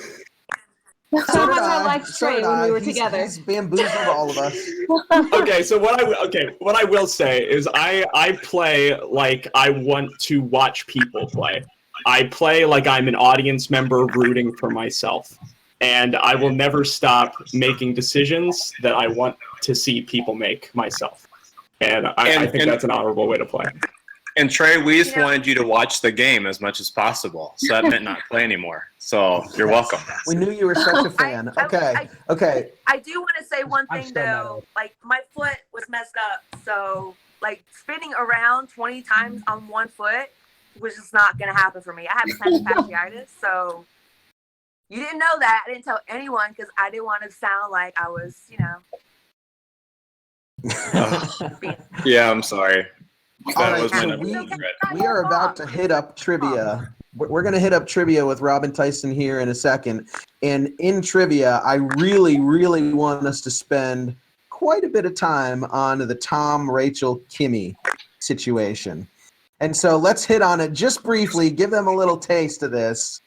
So much I liked Trey when we were together. He's bamboozled all of us. Okay, so what I will say is I play like I want to watch people play. I play like I'm an audience member rooting for myself. And I will never stop making decisions that I want to see people make myself. And I think that's an honorable way to play. And Trey, we just wanted you to watch the game as much as possible. So that meant not play anymore. So you're welcome. We knew you were such a fan. Okay. I do want to say one I'm thing still mad though. at it. Like my foot was messed up, so like spinning around 20 times on one foot was just not gonna happen for me. I have plantar fasciitis, so you didn't know that. I didn't tell anyone because I didn't want to sound like I was, Yeah, I'm sorry. All That right, was my so number one regret. we are about to hit up trivia. We're going to hit up trivia with Robin Tyson here in a second. And in trivia, I really, really want us to spend quite a bit of time on the Tom, Rachel, Kimmy situation. And so let's hit on it just briefly, give them a little taste of this.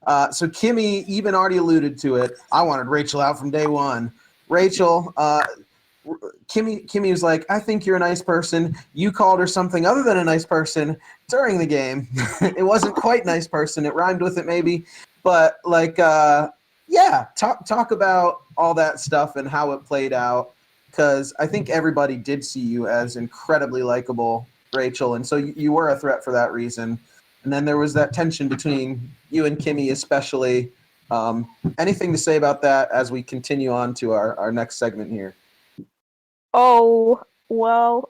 So Kimmy even already alluded to it. I wanted Rachel out from day one. Rachel, Kimmy was like, I think you're a nice person. You called her something other than a nice person during the game. It wasn't quite nice person. It rhymed with it maybe. But talk about all that stuff and how it played out. Because I think everybody did see you as incredibly likable, Rachel. And so you were a threat for that reason. And then there was that tension between you and Kimmy especially. Anything to say about that as we continue on to our next segment here? Oh, well,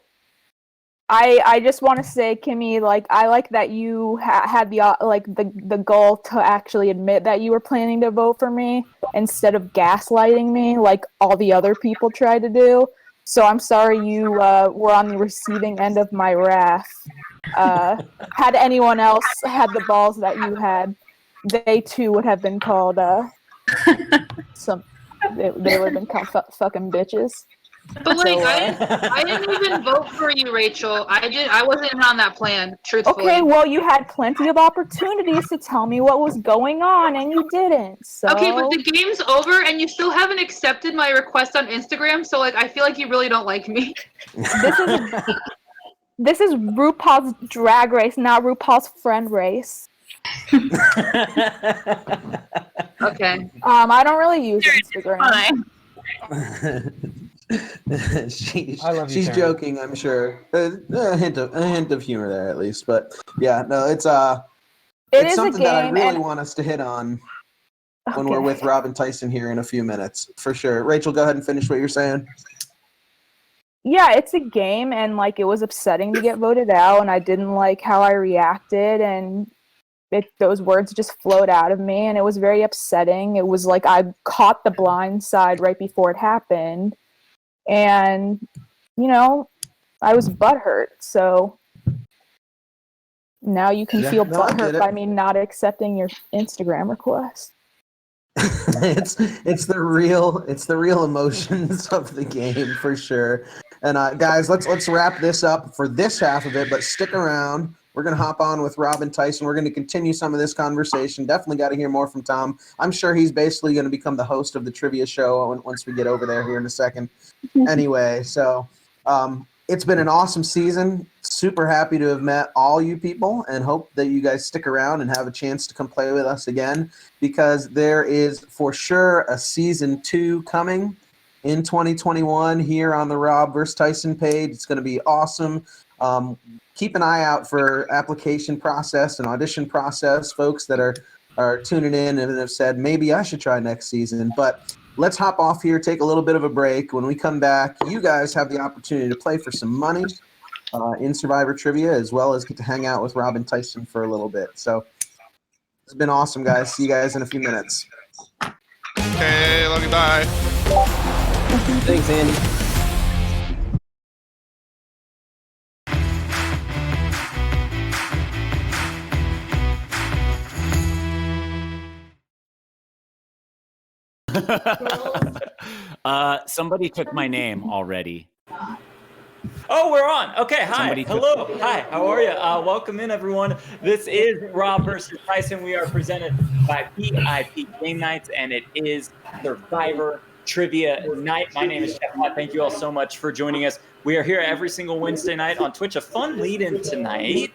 I just want to say, Kimmy, like, I like that you had the goal to actually admit that you were planning to vote for me instead of gaslighting me like all the other people tried to do. So I'm sorry you were on the receiving end of my wrath. Had anyone else had the balls that you had, they too would have been called they would have been called fucking bitches. But like, So, I didn't even vote for you, Rachel. I wasn't even on that plan, truthfully. Okay, well, you had plenty of opportunities to tell me what was going on, and you didn't. So. Okay, but the game's over, and you still haven't accepted my request on Instagram. So like, I feel like you really don't like me. This is RuPaul's Drag Race, not RuPaul's Friend Race. Okay. I don't really use Instagram. She's joking, I'm sure. A hint of humor there, at least. But yeah, no, it's something that I really want us to hit on when we're with Robin Tyson here in a few minutes, for sure. Rachel, go ahead and finish what you're saying. Yeah, it's a game, and like it was upsetting to get voted out, and I didn't like how I reacted, and those words just flowed out of me, and it was very upsetting. It was like I caught the blind side right before it happened, and I was butthurt. So now you can feel butthurt by me not accepting your Instagram request. it's the real emotions of the game, for sure. And guys, let's wrap this up for this half of it, but stick around. We're going to hop on with Robin Tyson. We're going to continue some of this conversation. Definitely got to hear more from Tom. I'm sure he's basically going to become the host of the trivia show once we get over there here in a second. Anyway, so it's been an awesome season. Super happy to have met all you people and hope that you guys stick around and have a chance to come play with us again, because there is for sure a season 2 coming in 2021 here on the Rob vs. Tyson page. It's going to be awesome. Keep an eye out for application process and audition process, folks that are tuning in and have said, maybe I should try next season. But let's hop off here, take a little bit of a break. When we come back, you guys have the opportunity to play for some money in Survivor Trivia, as well as get to hang out with Robin Tyson for a little bit. So it's been awesome, guys. See you guys in a few minutes. Okay, love you, bye. Thanks, Andy. Somebody took my name already. Oh, we're on. Okay, hi. Somebody took- Hello. Hi, how are you? Welcome in, everyone. This is Rob versus Tyson. We are presented by VIP Game Nights, and it is Survivor Trivia Night. My name is Jeff Platt. Thank you all so much for joining us. We are here every single Wednesday night on Twitch. A fun lead-in tonight,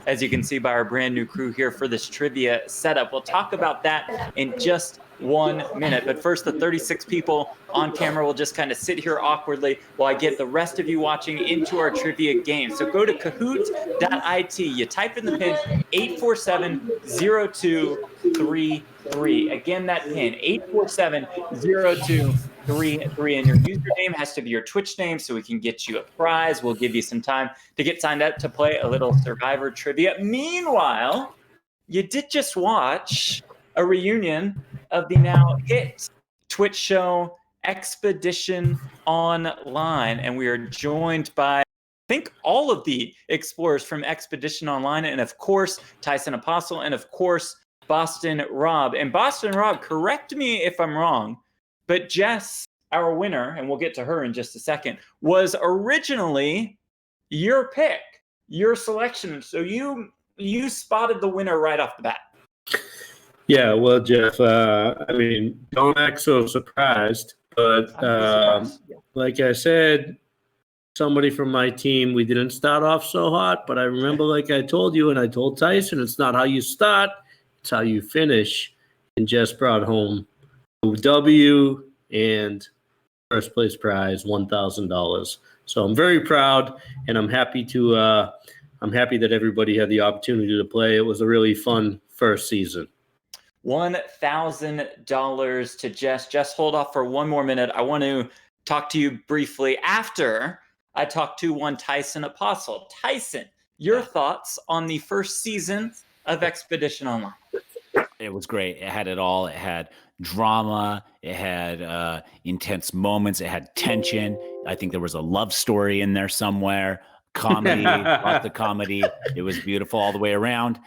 as you can see by our brand new crew here for this trivia setup. We'll talk about that in just 1 minute. But first, the 36 people on camera will just kind of sit here awkwardly while I get the rest of you watching into our trivia game. So go to kahoot.it. You type in the pin 847-0233. Again, that pin 847-0233. And your username has to be your Twitch name so we can get you a prize. We'll give you some time to get signed up to play a little Survivor trivia. Meanwhile, you did just watch a reunion of the now hit Twitch show Expedition Online, and we are joined by, I think, all of the explorers from Expedition Online, and of course Tyson Apostle, and of course Boston Rob. And Boston Rob, correct me if I'm wrong, but Jess, our winner, and we'll get to her in just a second, was originally your pick, your selection. So you spotted the winner right off the bat. Yeah, well, Jeff, I mean, don't act so surprised, but like I said, somebody from my team, we didn't start off so hot, but I remember, like I told you, and I told Tyson, it's not how you start, it's how you finish, and Jess brought home a W and first place prize, $1,000. So I'm very proud, and I'm happy that everybody had the opportunity to play. It was a really fun first season. $1,000 to Jess. Jess, hold off for 1 more minute. I want to talk to you briefly after I talk to one Tyson Apostle. Tyson, your thoughts on the first season of Expedition Online? It was great. It had it all. It had drama. It had intense moments. It had tension. I think there was a love story in there somewhere. Comedy, lots of comedy. It was beautiful all the way around.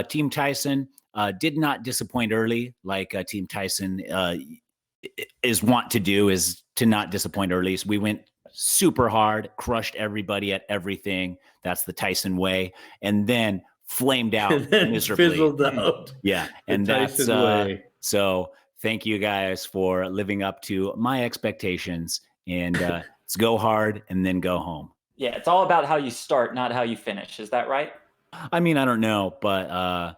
Team Tyson did not disappoint early, like Team Tyson is want to do, is to not disappoint early. So we went super hard, crushed everybody at everything. That's the Tyson way. And then flamed out And then miserably. fizzled out. Yeah. And that's Tyson way. so thank you guys for living up to my expectations. And let's go hard and then go home. Yeah, it's all about how you start, not how you finish. Is that right? I mean, I don't know, but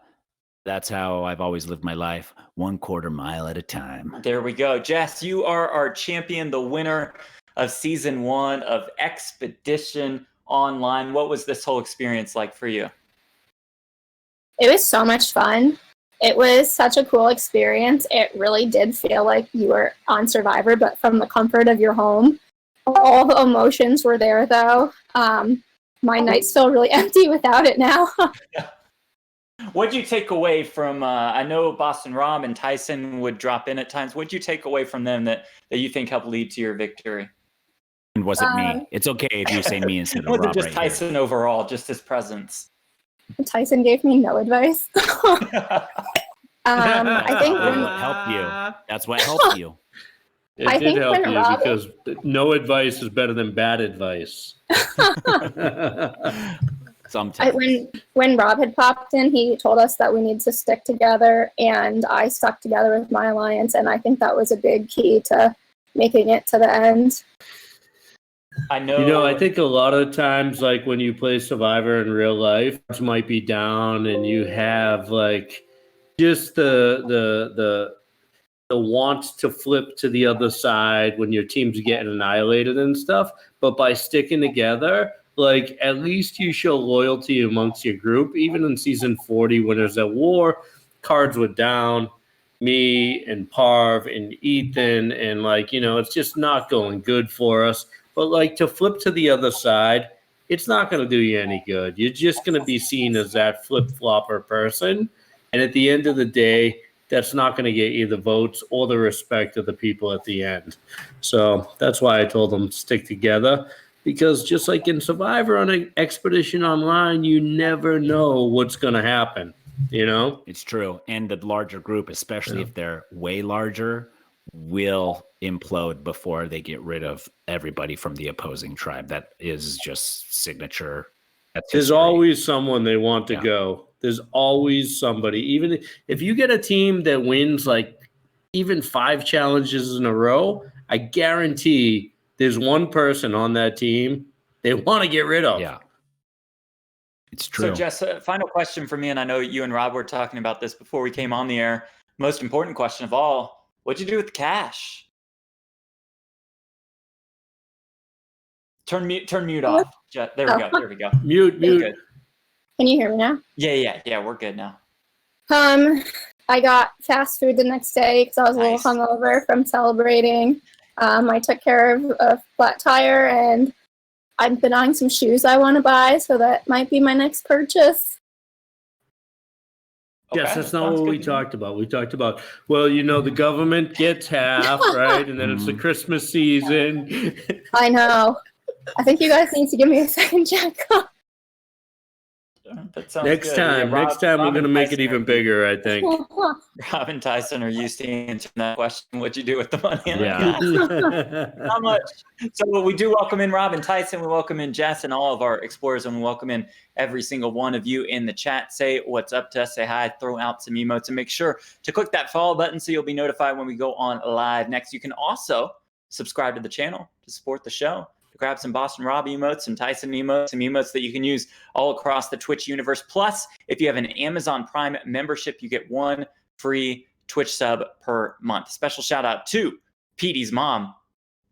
that's how I've always lived my life, 1/4 mile at a time. There we go. Jess, you are our champion, the winner of season 1 of Expedition Online. What was this whole experience like for you? It was so much fun. It was such a cool experience. It really did feel like you were on Survivor, but from the comfort of your home. All the emotions were there, though. My nights feel really empty without it now. What'd you take away from, I know Boston Rob and Tyson would drop in at times. What'd you take away from them that you think helped lead to your victory? And was it me? It's okay if you say me instead of Was Rob it just right Tyson here. overall, just his presence? Tyson gave me no advice. I think That's when, what helped you. That's what helped you. It I did think help when you Rob- because no advice is better than bad advice. Sometimes. when Rob had popped in, he told us that we need to stick together, and I stuck together with my alliance, and I think that was a big key to making it to the end. I know. You know, I think a lot of times, like when you play Survivor in real life, it might be down, and you have like just the want to flip to the other side when your team's getting annihilated and stuff. But by sticking together, like at least you show loyalty amongst your group. Even in season 40, when there's a war, cards were down. Me and Parv and Ethan, and like, you know, it's just not going good for us. But like to flip to the other side, it's not going to do you any good. You're just going to be seen as that flip-flopper person. And at the end of the day, that's not going to get you the votes or the respect of the people at the end. So that's why I told them stick together. Because just like in Survivor on an Expedition Online, you never know what's going to happen, you know? It's true. And the larger group, especially if they're way larger, will implode before they get rid of everybody from the opposing tribe. That is just signature. That's There's history. always someone they want to Yeah. go. There's always somebody. Even if you get a team that wins like even 5 challenges in a row, I guarantee there's one person on that team they want to get rid of. Yeah. It's true. So, Jess, final question for me, and I know you and Rob were talking about this before we came on the air. Most important question of all: what'd you do with the cash? Turn mute off. Jess, there we go. There we go. Mute. Good. Can you hear me now? Yeah. We're good now. I got fast food the next day because I was a little hungover from celebrating. I took care of a flat tire, and I've been eyeing some shoes I want to buy, so that might be my next purchase. Yes, that's not what we talked about. We talked about, well, the government gets half, right? And then it's the Christmas season. I know. I think you guys need to give me a second check. Next time we're going to make it even bigger, I think. Rob and Tyson are used to answering that question. What'd you do with the money? Yeah. Not much. So we do welcome in Rob and Tyson. We welcome in Jess and all of our explorers, and we welcome in every single one of you in the chat. Say what's up to us, say hi, throw out some emotes, and make sure to click that follow button so you'll be notified when we go on live next. You can also subscribe to the channel to support the show. Grab some Boston Rob emotes, some Tyson emotes, some emotes that you can use all across the Twitch universe. Plus, if you have an Amazon Prime membership, you get 1 free Twitch sub per month. Special shout out to Petey's mom,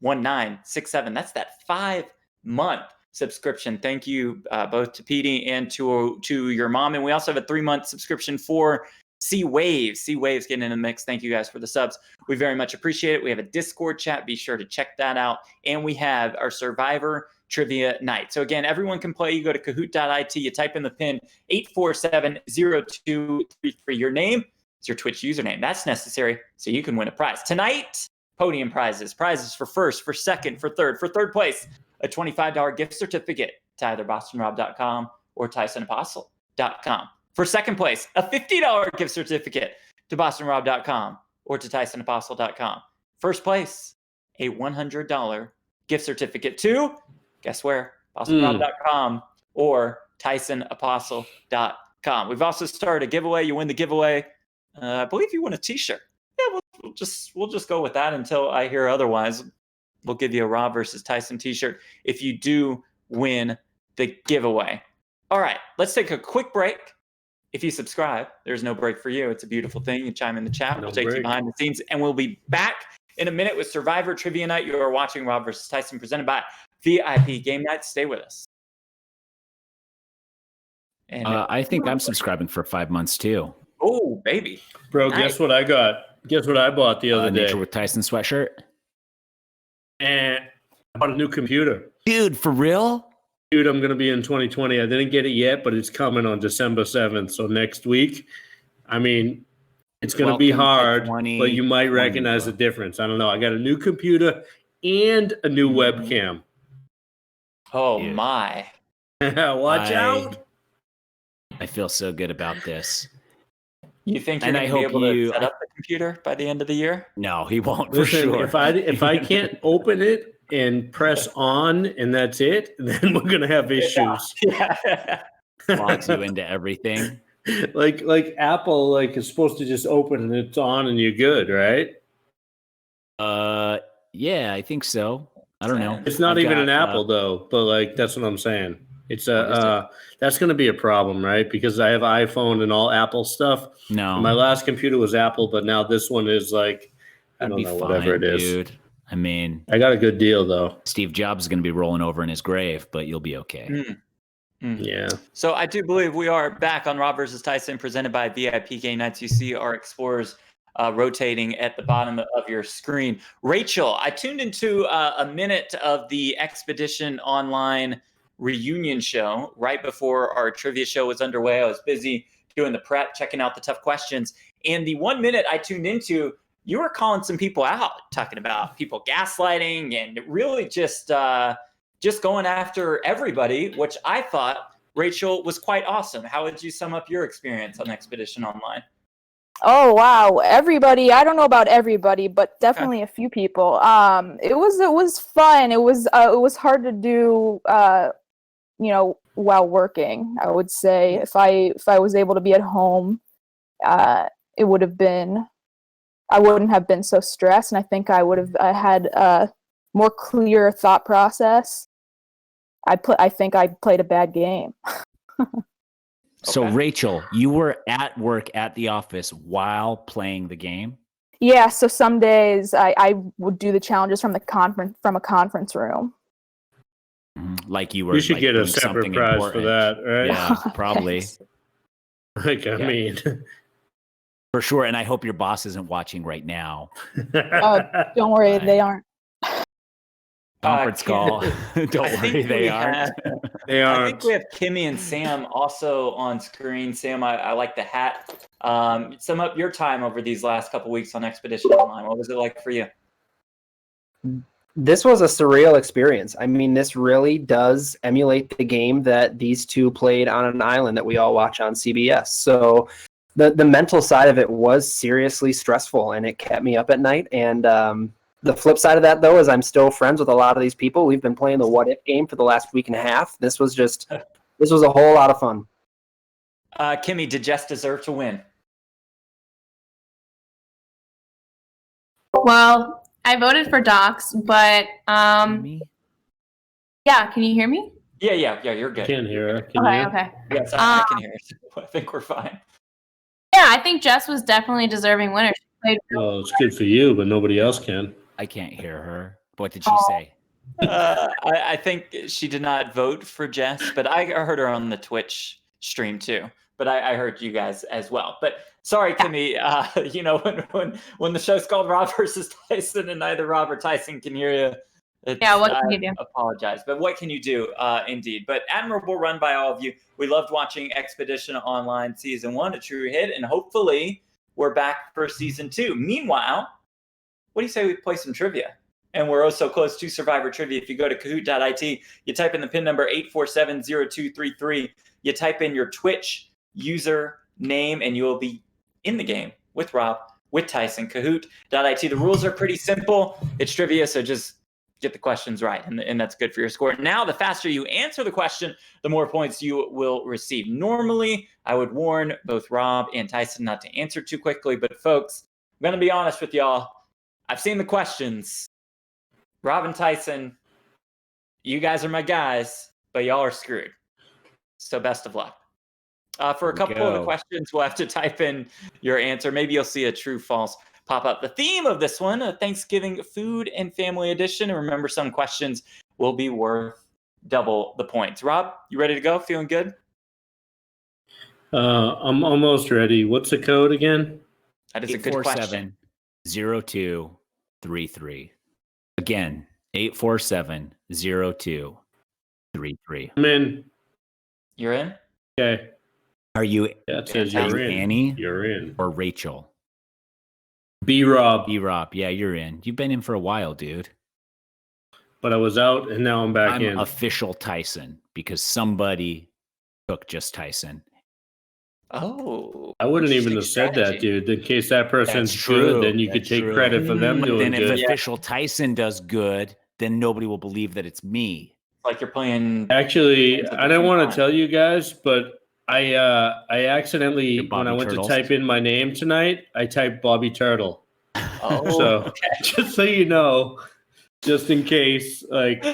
1967. That's that 5-month subscription. Thank you both to Petey and to your mom. And we also have a 3-month subscription for Sea Waves getting in the mix. Thank you guys for the subs. We very much appreciate it. We have a Discord chat. Be sure to check that out. And we have our Survivor Trivia Night. So again, everyone can play. You go to kahoot.it. You type in the pin 8470233. Your name is your Twitch username. That's necessary so you can win a prize. Tonight, Podium Prizes. Prizes for first, for second, for third. For third place, a $25 gift certificate to either bostonrob.com or tysonapostle.com. For second place, a $50 gift certificate to bostonrob.com or to tysonapostle.com. First place, a $100 gift certificate to, guess where? bostonrob.com or tysonapostle.com. We've also started a giveaway. You win the giveaway. I believe you win a t-shirt. Yeah, we'll just go with that until I hear otherwise. We'll give you a Rob versus Tyson t-shirt if you do win the giveaway. All right, let's take a quick break. If you subscribe, there's no break for you. It's a beautiful thing. You chime in the chat. We'll take you behind the scenes, and we'll be back in a minute with Survivor Trivia Night. You are watching Rob versus Tyson, presented by VIP Game Night. Stay with us. And I think I'm subscribing for 5 months too. Oh, baby. Bro, nice. Guess what I got? Guess what I bought the other day? Nature with Tyson sweatshirt. And I bought a new computer. Dude, for real? Dude, I'm going to be in 2020. I didn't get it yet, but it's coming on December 7th. So next week, I mean, it's going to be hard, but you might recognize the difference. I don't know. I got a new computer and a new webcam. Oh, my. Watch out. I feel so good about this. You think you're going to be able to set up the computer by the end of the year? No, he won't. Listen, for sure. If I can't open it and press on and that's it, then we're going to have issues. Yeah. Logs you into everything. Like Apple is supposed to just open and it's on and you're good, right? Yeah, I think so. I don't know. It's not even an Apple though, but that's what I'm saying. It's that's going to be a problem, right? Because I have iPhone and all Apple stuff. No, my last computer was Apple, but now this one is I don't know, whatever it is. Dude. I mean, I got a good deal though. Steve Jobs is going to be rolling over in his grave, but you'll be okay. Yeah. So I do believe we are back on Rob versus Tyson, presented by VIP Game Nights. You see our explorers rotating at the bottom of your screen. Rachel, I tuned into a minute of the Expedition Online reunion show right before our trivia show was underway. I was busy doing the prep, checking out the tough questions. And the 1 minute I tuned into, you were calling some people out, talking about people gaslighting and really just going after everybody, which I thought, Rachel, was quite awesome. How would you sum up your experience on Expedition Online? Oh wow, everybody! I don't know about everybody, but definitely a few people. It was fun. It was hard to do, while working. I would say if I was able to be at home, it would have been. I wouldn't have been so stressed, and I think I had a more clear thought process. I think I played a bad game. So Okay. Rachel, you were at work at the office while playing the game? Yeah, so some days I would do the challenges from a conference room. Like you were You should like, get a doing separate something prize important. for that, right? Yeah, probably. Thanks. Like, I Yeah. mean, For sure. And I hope your boss isn't watching right now. Don't worry, Right. they aren't. Conference call. Don't I think worry, they we aren't. have- they I aren't. think we have Kimmy and Sam also on screen. Sam, I like the hat. Sum up your time over these last couple weeks on Expedition Online. What was it like for you? This was a surreal experience. I mean, this really does emulate the game that these two played on an island that we all watch on CBS. So the mental side of it was seriously stressful, and it kept me up at night. And the flip side of that, though, is I'm still friends with a lot of these people. We've been playing the What If game for the last week and a half. This was a whole lot of fun. Kimmy, did Jess deserve to win? Well, I voted for Docs, but Me? yeah, can you hear me? Yeah, you're good. Can't hear her. Can Okay, you? okay. Yes, I can hear it. I think we're fine. Yeah, I think Jess was definitely a deserving winner. She played Well, it's good for you, but nobody else can. I can't hear her. What did she say? I think she did not vote for Jess, but I heard her on the Twitch stream too. But I heard you guys as well. But sorry, Kimmy. When the show's called Rob versus Tyson, and neither Rob or Tyson can hear you. Yeah, what can you do? Apologize, but what can you do? Indeed. But admirable run by all of you. We loved watching Expedition Online Season 1, a true hit, and hopefully we're back for Season 2. Meanwhile, what do you say we play some trivia? And we're so close to Survivor Trivia. If you go to kahoot.it, you type in the pin number 8470233, you type in your Twitch user name, and you will be in the game with Rob, with Tyson. Kahoot.it. The rules are pretty simple. It's trivia, so just get the questions right, and that's good for your score. Now, the faster you answer the question, the more points you will receive. Normally, I would warn both Rob and Tyson not to answer too quickly, but folks, I'm going to be honest with y'all. I've seen the questions. Rob and Tyson, you guys are my guys, but y'all are screwed. So best of luck. For a couple of the questions, we'll have to type in your answer. Maybe you'll see a true false pop up. The theme of this one, a Thanksgiving food and family edition. And remember, some questions will be worth double the points. Rob, you ready to go? Feeling good? I'm almost ready. What's the code again? That is a good question. 847-0233. Again, 847-0233. I'm in. You're in? Okay. Are you, Yeah, it says are you're you in. Annie You're in. or Rachel? B-Rob. B-Rob, yeah, you're in. You've been in for a while, dude. But I was out, and now I'm back I'm in. official Tyson because somebody took just Tyson. Oh. I wouldn't even have interesting said that, strategy. dude. In case that person's That's true. good, then you could That's take true. credit for them But doing then if good. official Tyson does good, then nobody will believe that it's me. Like you're playing. Actually, I don't want Fine. to tell you guys, but I accidentally, You're Bobby when I went Turtles? to type in my name tonight, I typed Bobby Turtle. Oh, So okay. just so you know, just in case, like,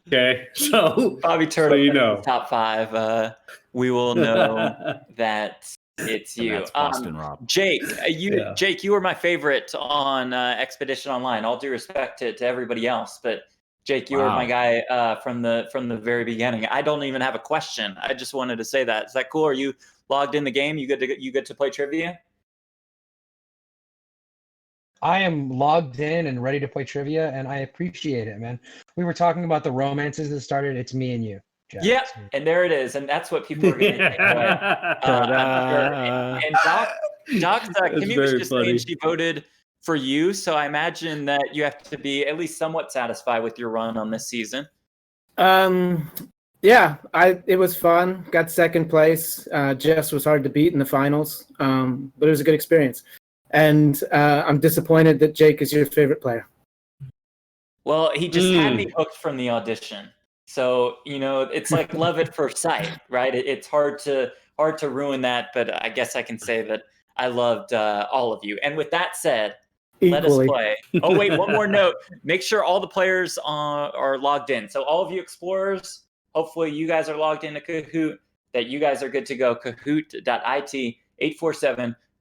okay. So Bobby Turtle, so you know. top 5. We will know that it's And you. that's Boston Rob. Jake, Yeah. Jake, you were my favorite on Expedition Online. All due respect to everybody else, but Jake, you were Wow. my guy from the very beginning. I don't even have a question. I just wanted to say that. Is that cool? Are you logged in the game? You good to play trivia? I am logged in and ready to play trivia, and I appreciate it, man. We were talking about the romances that started. It's me and you, Jack. Yeah, and there it is, and that's what people are going to take away. I'm sure. And Doc, Kimmy was very just funny. saying she voted for you, so I imagine that you have to be at least somewhat satisfied with your run on this season. Yeah, it was fun. Got second place. Jess was hard to beat in the finals, but it was a good experience. And I'm disappointed that Jake is your favorite player. Well, he just had me hooked from the audition. So, it's like love at first sight, right? It's hard to ruin that, but I guess I can say that I loved all of you. And with that said, Let us Equally. play. Oh, wait, one more note. Make sure all the players are logged in. So all of you explorers, hopefully you guys are logged into Kahoot, that you guys are good to go. Kahoot.it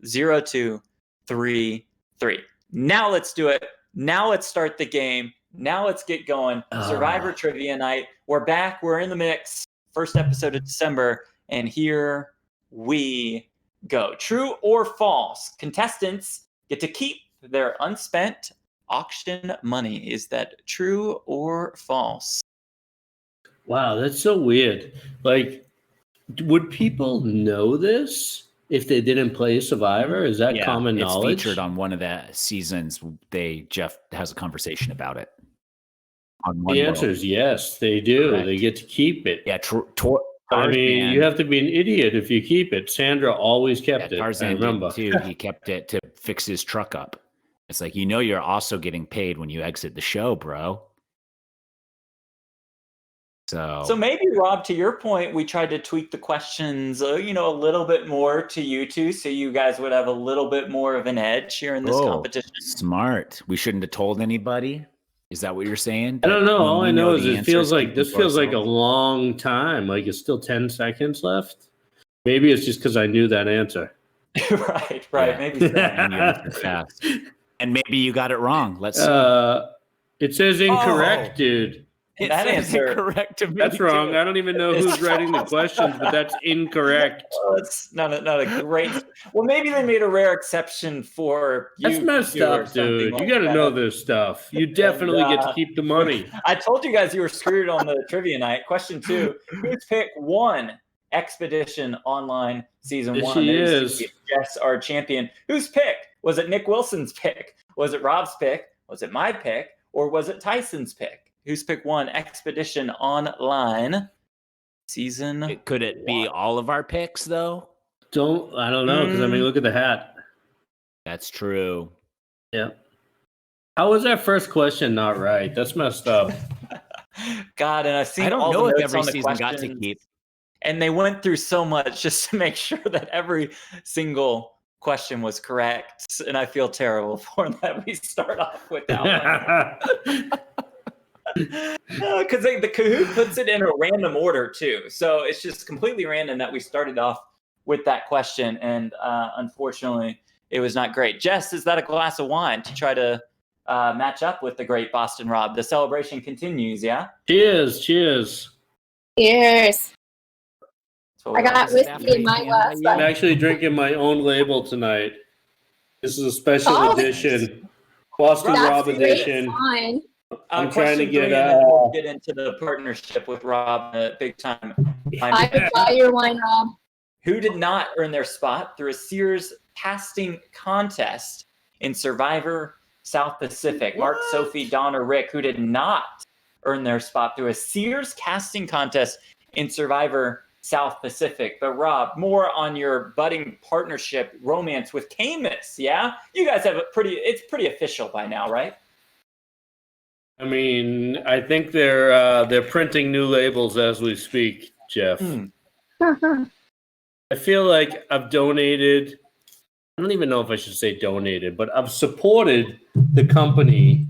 847-0233. Now let's do it. Now let's start the game. Now let's get going. Survivor Trivia Night. We're back. We're in the mix. First episode of December. And here we go. True or false? Contestants get to keep their unspent auction money. Is that true or false? Wow, that's so weird. Like, would people know this if they didn't play Survivor? Is that common knowledge? It's featured on one of the seasons. Jeff has a conversation about it. The answer is yes, they do. Correct. They get to keep it. Yeah, I mean, you have to be an idiot if you keep it. Sandra always kept it. Tarzan I remember. did too. He kept it to fix his truck up. It's like, you're also getting paid when you exit the show, bro. So maybe, Rob, to your point, we tried to tweak the questions, a little bit more to you two, so you guys would have a little bit more of an edge here in this competition. Smart. We shouldn't have told anybody. Is that what you're saying? I don't know. All I know is this feels like a long time. Like it's still 10 seconds left. Maybe it's just because I knew that answer. right. Yeah. Maybe so. And you answered fast. And maybe you got it wrong. Let's see. It says incorrect, dude. That answer correct to me. That's wrong. I don't even know who's writing the questions, but that's incorrect. It's not a great. Well, maybe they made a rare exception for you. That's messed up, dude. You got to know this stuff. You definitely get to keep the money. I told you guys you were screwed on the trivia night. Question 2: Whose pick won Expedition Online Season 1? She is. Yes, our champion. Whose pick? Was it Nick Wilson's pick? Was it Rob's pick? Was it my pick? Or was it Tyson's pick? Whose pick won Expedition Online Season? Could it be all of our picks though? I don't know, because I mean, look at the hat. That's true. Yeah. How was that first question not right? That's messed up. God, and I've seen I don't all know the if notes every on the season got questions, to keep. and they went through so much just to make sure that every single question was correct, and I feel terrible for that we start off with that one. Because the Kahoot puts it in a random order too, so it's just completely random that we started off with that question, and unfortunately it was not great. Jess, is that a glass of wine to try to match up with the great Boston Rob? The celebration continues. Cheers. Cheers. I got whiskey in my glass. I'm actually drinking my own label tonight. This is a special edition, Boston Rob edition. Fine. I'm trying to get. We'll get into the partnership with Rob big time. I would buy your wine, Rob. Who did not earn their spot through a Sears casting contest in Survivor South Pacific? Mark, Sophie, Don, or Rick, who did not earn their spot through a Sears casting contest in Survivor South Pacific. But Rob, more on your budding partnership romance with Camus, yeah? You guys have it's pretty official by now, right? I mean, I think they're printing new labels as we speak, Jeff. I feel like I've donated. I don't even know if I should say donated, but I've supported the company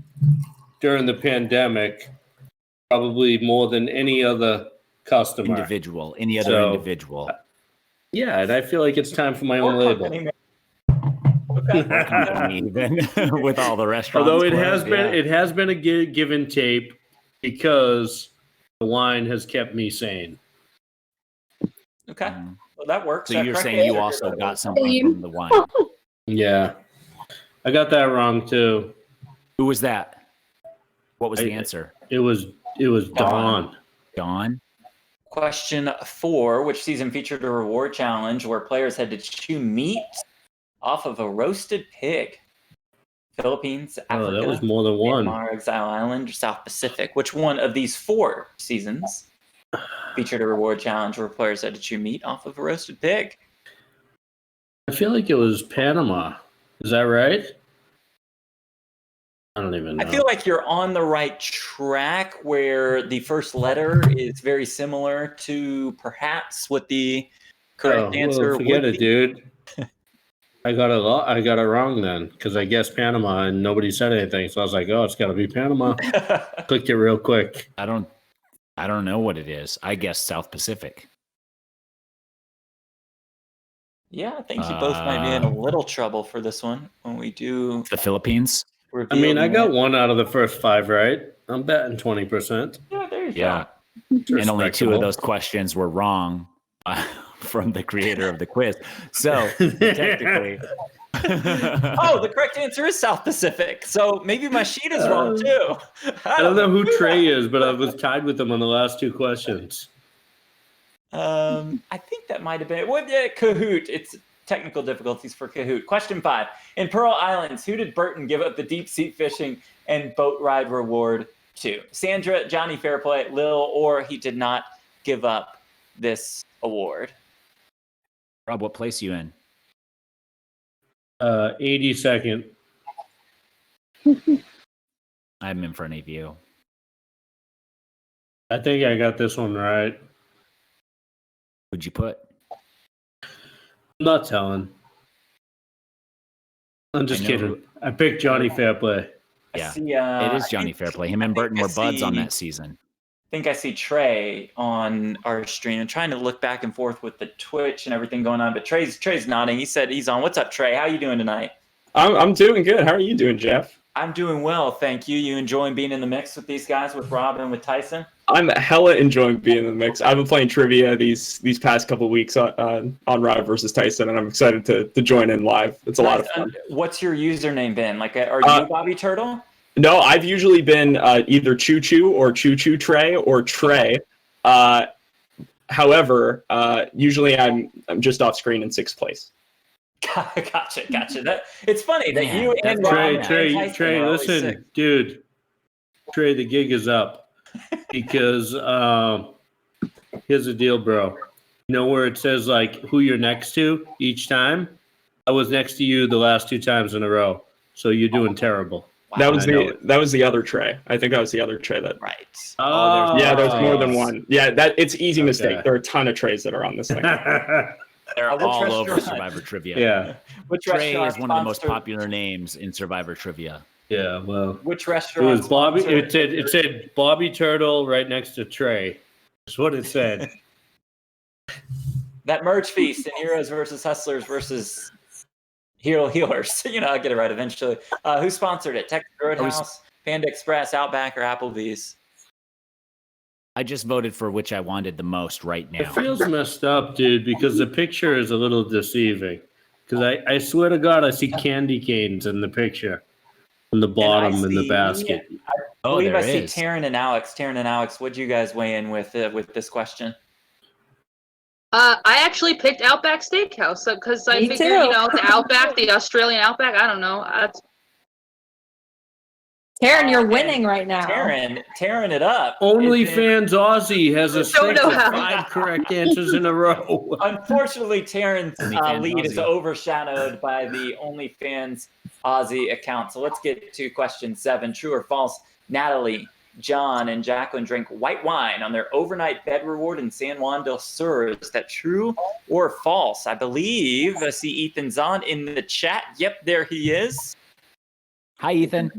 during the pandemic probably more than any other customer. Any other individual. Yeah, and I feel like it's time for my own label. Even with all the restaurants. Although it has been a give and take because the wine has kept me sane. Okay, well that works. So you're saying you also got something from the wine? Yeah, I got that wrong too. Who was that? What was the answer? It was Dawn. Dawn. Question 4: Which season featured a reward challenge where players had to chew meat off of a roasted pig? Philippines, Africa, that was more than one. Myanmar, Exile Island, or South Pacific? Which one of these 4 seasons featured a reward challenge where players had to chew meat off of a roasted pig? I feel like it was Panama. Is that right? I don't even know. I feel like you're on the right track where the first letter is very similar to perhaps what the correct answer forget would it, be. dude. I got it wrong then because I guessed Panama and nobody said anything. So I was like, oh, it's got to be Panama. Clicked it real quick. I don't know what it is. I guess South Pacific. Yeah, I think you both might be in a little trouble for this one when we do The Philippines. I mean, I got 1 out of the first 5 right. I'm betting 20%. Yeah, there you Yeah. go. And only 2 of those questions were wrong from the creator of the quiz. So technically. Oh, the correct answer is South Pacific. So maybe my sheet is wrong too. I don't know who Trey is, but I was tied with him on the last 2 questions. I think that might have been Kahoot. It's technical difficulties for Kahoot. Question 5. In Pearl Islands, who did Burton give up the deep sea fishing and boat ride reward to? Sandra, Johnny Fairplay, Lil, or he did not give up this award? Rob, what place are you in? 82nd. I'm in front of you. I think I got this one right. What'd you put? I'm not telling. I'm just kidding. I picked Johnny Fairplay. Yeah, see, it is Johnny Fairplay. Him and Burton were buds on that season. I think I see Trey on our stream. I'm trying to look back and forth with the Twitch and everything going on, but Trey's nodding. He said he's on. What's up, Trey? How you doing tonight? I'm doing good. How are you doing, Jeff? I'm doing well, thank you. You enjoying being in the mix with these guys, with Rob and with Tyson? I'm hella enjoying being in the mix. I've been playing trivia these past couple of weeks on Rob versus Tyson, and I'm excited to join in live. It's a lot of fun. What's your username been? Like, are you Bobby Turtle? No, I've usually been either Choo Choo or Choo Choo Trey or Trey. However, usually I'm just off screen in 6th place. Gotcha. It's funny that you and Rob Trey, listen, dude. Trey, the gig is up because here's the deal, bro. You know where it says like who you're next to each time? I was next to you the last 2 times in a row, so you're doing terrible. Wow. That was the other Trey. I think that was the other Trey that. Right. Oh, there's more than one. Yeah, it's easy mistake. There are a ton of Treys that are on this thing. They're all over Survivor Trivia. Yeah. Trey is one of the most popular names in Survivor Trivia. Yeah, well. Which restaurant? It was Bobby. It said Bobby Turtle right next to Trey. That's what it said. That merch feast in Heroes versus Hustlers versus Hero Healers. I'll get it right eventually. Who sponsored it? Texas Roadhouse, Panda Express, Outback, or Applebee's? I just voted for which I wanted the most right now. It feels messed up, dude, because the picture is a little deceiving. Because I swear to God, I see candy canes in the picture, in the bottom in the basket. I believe I see Taryn and Alex. What'd you guys weigh in with this question? I actually picked Outback Steakhouse because I figured, the Outback, the Australian Outback. I don't know. Taryn, you're winning right now. Tearing it up. OnlyFans Aussie has a streak of 5 correct answers in a row. Unfortunately, Taryn's lead is overshadowed by the OnlyFans Aussie account. So let's get to question 7. True or false? Natalie, John, and Jacqueline drink white wine on their overnight bed reward in San Juan del Sur. Is that true or false? I believe I see Ethan's on in the chat. Yep, there he is. Hi, Ethan.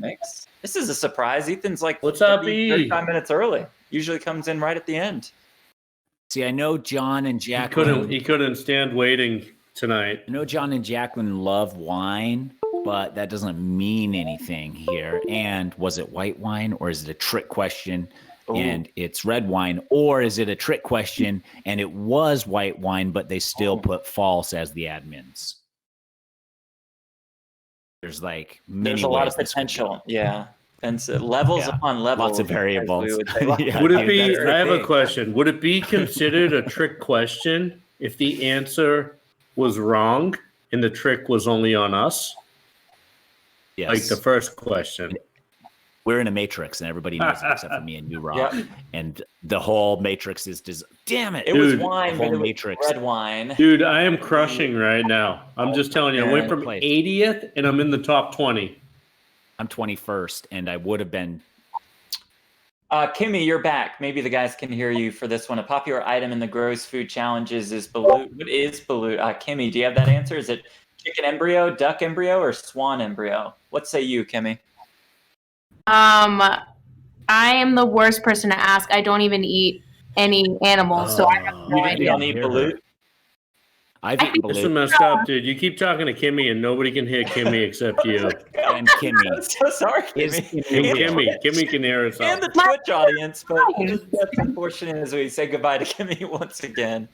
This is a surprise. Ethan's like what's up, E? 35 minutes early. Usually comes in right at the end. See, I know John and Jacqueline. He couldn't stand waiting tonight. I know John and Jacqueline love wine, but that doesn't mean anything here. And was it white wine, or is it a trick question and it's red wine, or is it a trick question and it was white wine, but they still put false as the admins? There's there's a lot of potential. Yeah. And so levels upon levels. Lots of variables. Would it be, I have a question. Would it be considered a trick question if the answer was wrong and the trick was only on us? Yes. Like the first question. We're in a matrix and everybody knows it except for me and you, Rob. Yep. And the whole matrix is damn it. It was wine, but it was red wine. Dude, I am crushing right now. I'm just telling you, I went from 80th and I'm in the top 20. I'm 21st and I would have been. Kimmy, you're back. Maybe the guys can hear you for this one. A popular item in the gross food challenges is balut. What is balut? Kimmy, do you have that answer? Is it chicken embryo, duck embryo, or swan embryo? What say you, Kimmy? I am the worst person to ask. I don't even eat any animals, so I have no You idea. don't eat balut? I've eaten This is balut. messed up, dude. You keep talking to Kimmy, and nobody can hear Kimmy except you. And Kimmy. I'm so sorry, Is Kimmy. And Kimmy Kimmy can hear us And all. the Twitch audience, but that's unfortunate as we say goodbye to Kimmy once again.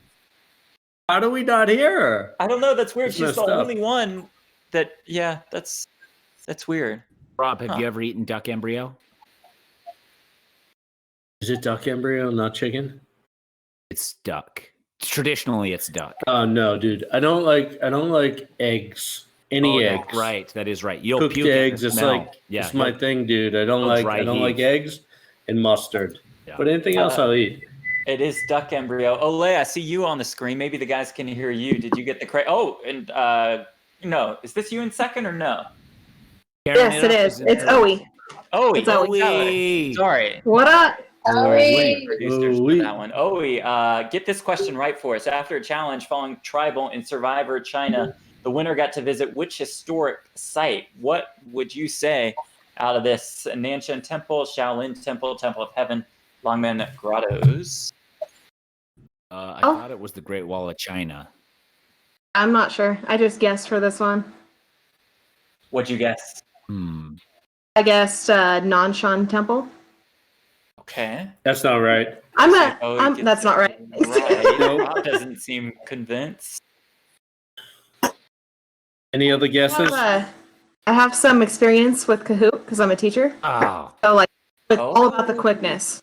How do we not hear her? I don't know. That's weird. It's She's the messed up. only one that. Yeah, that's weird. Rob, have Huh. you ever eaten duck embryo? Is it duck embryo, not chicken? It's duck. Traditionally, it's duck. Oh no, dude. I don't like eggs. Any Oh, eggs. that's right. That is right. You'll Cooked puke at the eggs. It's smell. like it's my thing, dude. I don't like heave. eggs and mustard. Yeah. But anything else I'll eat. It is duck embryo. Olay, I see you on the screen. Maybe the guys can hear you. Did you get the correct? Oh, and no. Is this you in second or no? Yes, it is. It's Owie. Owie. It's Owie. Sorry. What up? Producers for that one. Owie, get this question right for us. After a challenge following Tribal in Survivor China, the winner got to visit which historic site? What would you say out of this? Nanshan Temple, Shaolin Temple, Temple of Heaven, Longmen Grottos? I thought it was the Great Wall of China. I'm not sure. I just guessed for this one. What'd you guess? I guessed Nanshan Temple. Okay. That's not right. That's not right. Right. Rob doesn't seem convinced. Any other guesses? I have some experience with Kahoot because I'm a teacher. Oh. So like, it's all about the quickness.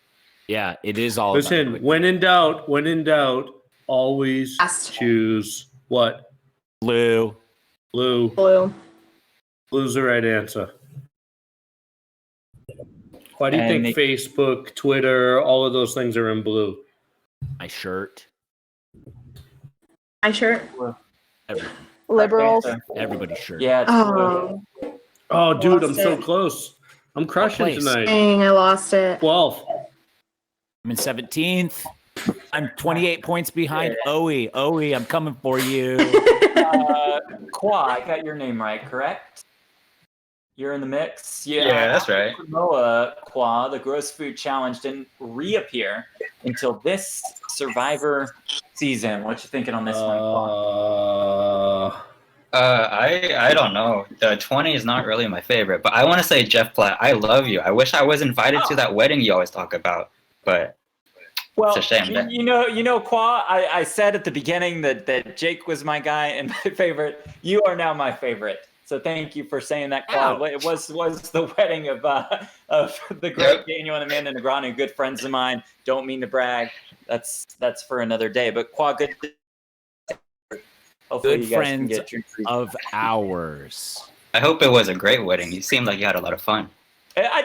Yeah, it is all Listen, when in doubt, always choose what? Blue. Blue. Blue. Blue's the right answer. Why do you And think Facebook, Twitter, all of those things are in blue? My shirt. My shirt. Liberals. Everybody's shirt. Yeah. It's blue. Oh, dude, I'm Lost so it. close. I'm crushing place? tonight. Dang, I lost it. 12. I'm in 17th. I'm 28 points behind Owie. Owie, I'm coming for you. Qua, I got your name right, correct? You're in the mix? Yeah, that's right. Samoa, Qua, the Gross Food Challenge didn't reappear until this Survivor season. What you thinking on this one, Qua? I don't know. The 20 is not really my favorite, but I want to say Jeff Platt. I love you. I wish I was invited to that wedding you always talk about, but Well, it's a shame. That, you know, Qua, I said at the beginning that Jake was my guy and my favorite. You are now my favorite. So thank you for saying that, Qua. It was the wedding of the great Daniel and Amanda Negreanu, good friends of mine. Don't mean to brag. That's for another day. But Qua, good. Hopefully Good you guys can friends get your treat. of ours. I hope it was a great wedding. You seemed like you had a lot of fun. I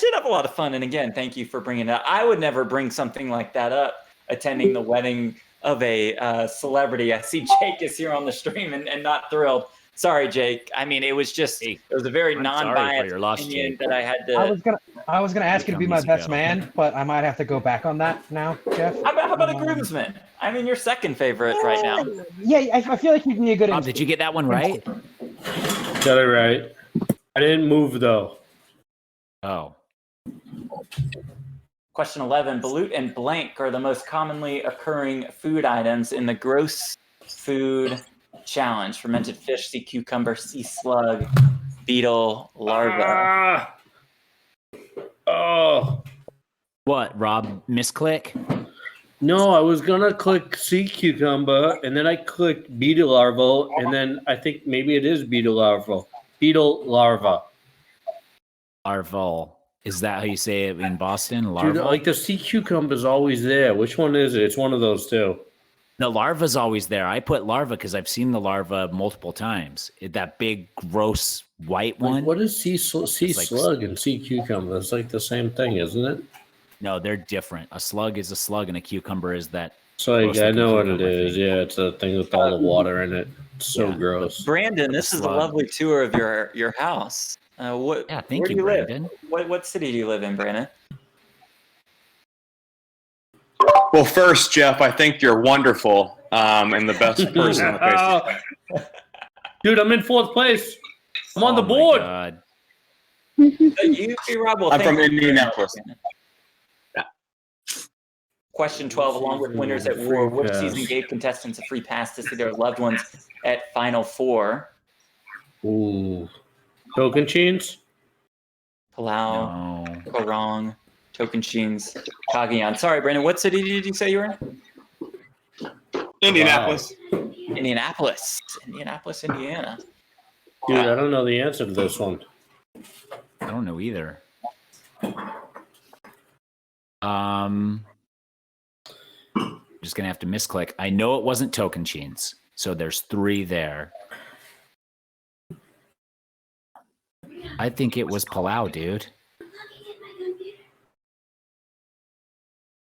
did have a lot of fun, and again, thank you for bringing it up. I would never bring something like that up, attending the wedding of a celebrity. I see Jake is here on the stream and not thrilled. Sorry, Jake. I mean, it was a very non-biased opinion that I had to. I was gonna ask you to be my best man, but I might have to go back on that now, Jeff. How about a groomsman? I mean, your second favorite right now. Yeah, I feel like you'd be a good. Did you get that one right? got it right. I didn't move though. Oh. Question 11. Balut and blank are the most commonly occurring food items in the Gross Food Challenge. Fermented fish, sea cucumber, sea slug, beetle, larva. Oh. What, Rob? Misclick? No, I was gonna click sea cucumber, and then I clicked beetle larval, and then I think maybe it is beetle larval. Beetle larva. Larval. Is that how you say it in Boston? Larval? Dude, like the sea cucumber's always there. Which one is it? It's one of those two. The larva's always there. I put larva because I've seen the larva multiple times. That big, gross white one. Like, what is sea like slug and sea cucumber? It's like the same thing, isn't it? No, they're different. A slug is a slug, and a cucumber is that. So I gross-looking know what it cucumber is. thing. Yeah, it's a thing with all the water in it. It's so gross. Brandon, this is a lovely tour of your house. Yeah, where thank do you, live? Brandon. What city do you live in, Brandon? Well, first, Jeff, I think you're wonderful and the best person on the face of the planet. Dude, I'm in 4th place. I'm on the Oh my board. God. You, Rob, well, I'm thank from you. Indianapolis. Question 12, along with winners at war, which season gave contestants a free pass to see their loved ones at Final Four? Ooh. Token Chains? Palau, Go Wrong, Tocantins, Cagayan. Sorry, Brandon, what city did you say you were in? Indianapolis. Indianapolis, Indiana. Dude, I don't know the answer to this one. I don't know either. Just gonna have to misclick. I know it wasn't Token Chains, so there's 3 there. I think it was Palau, dude.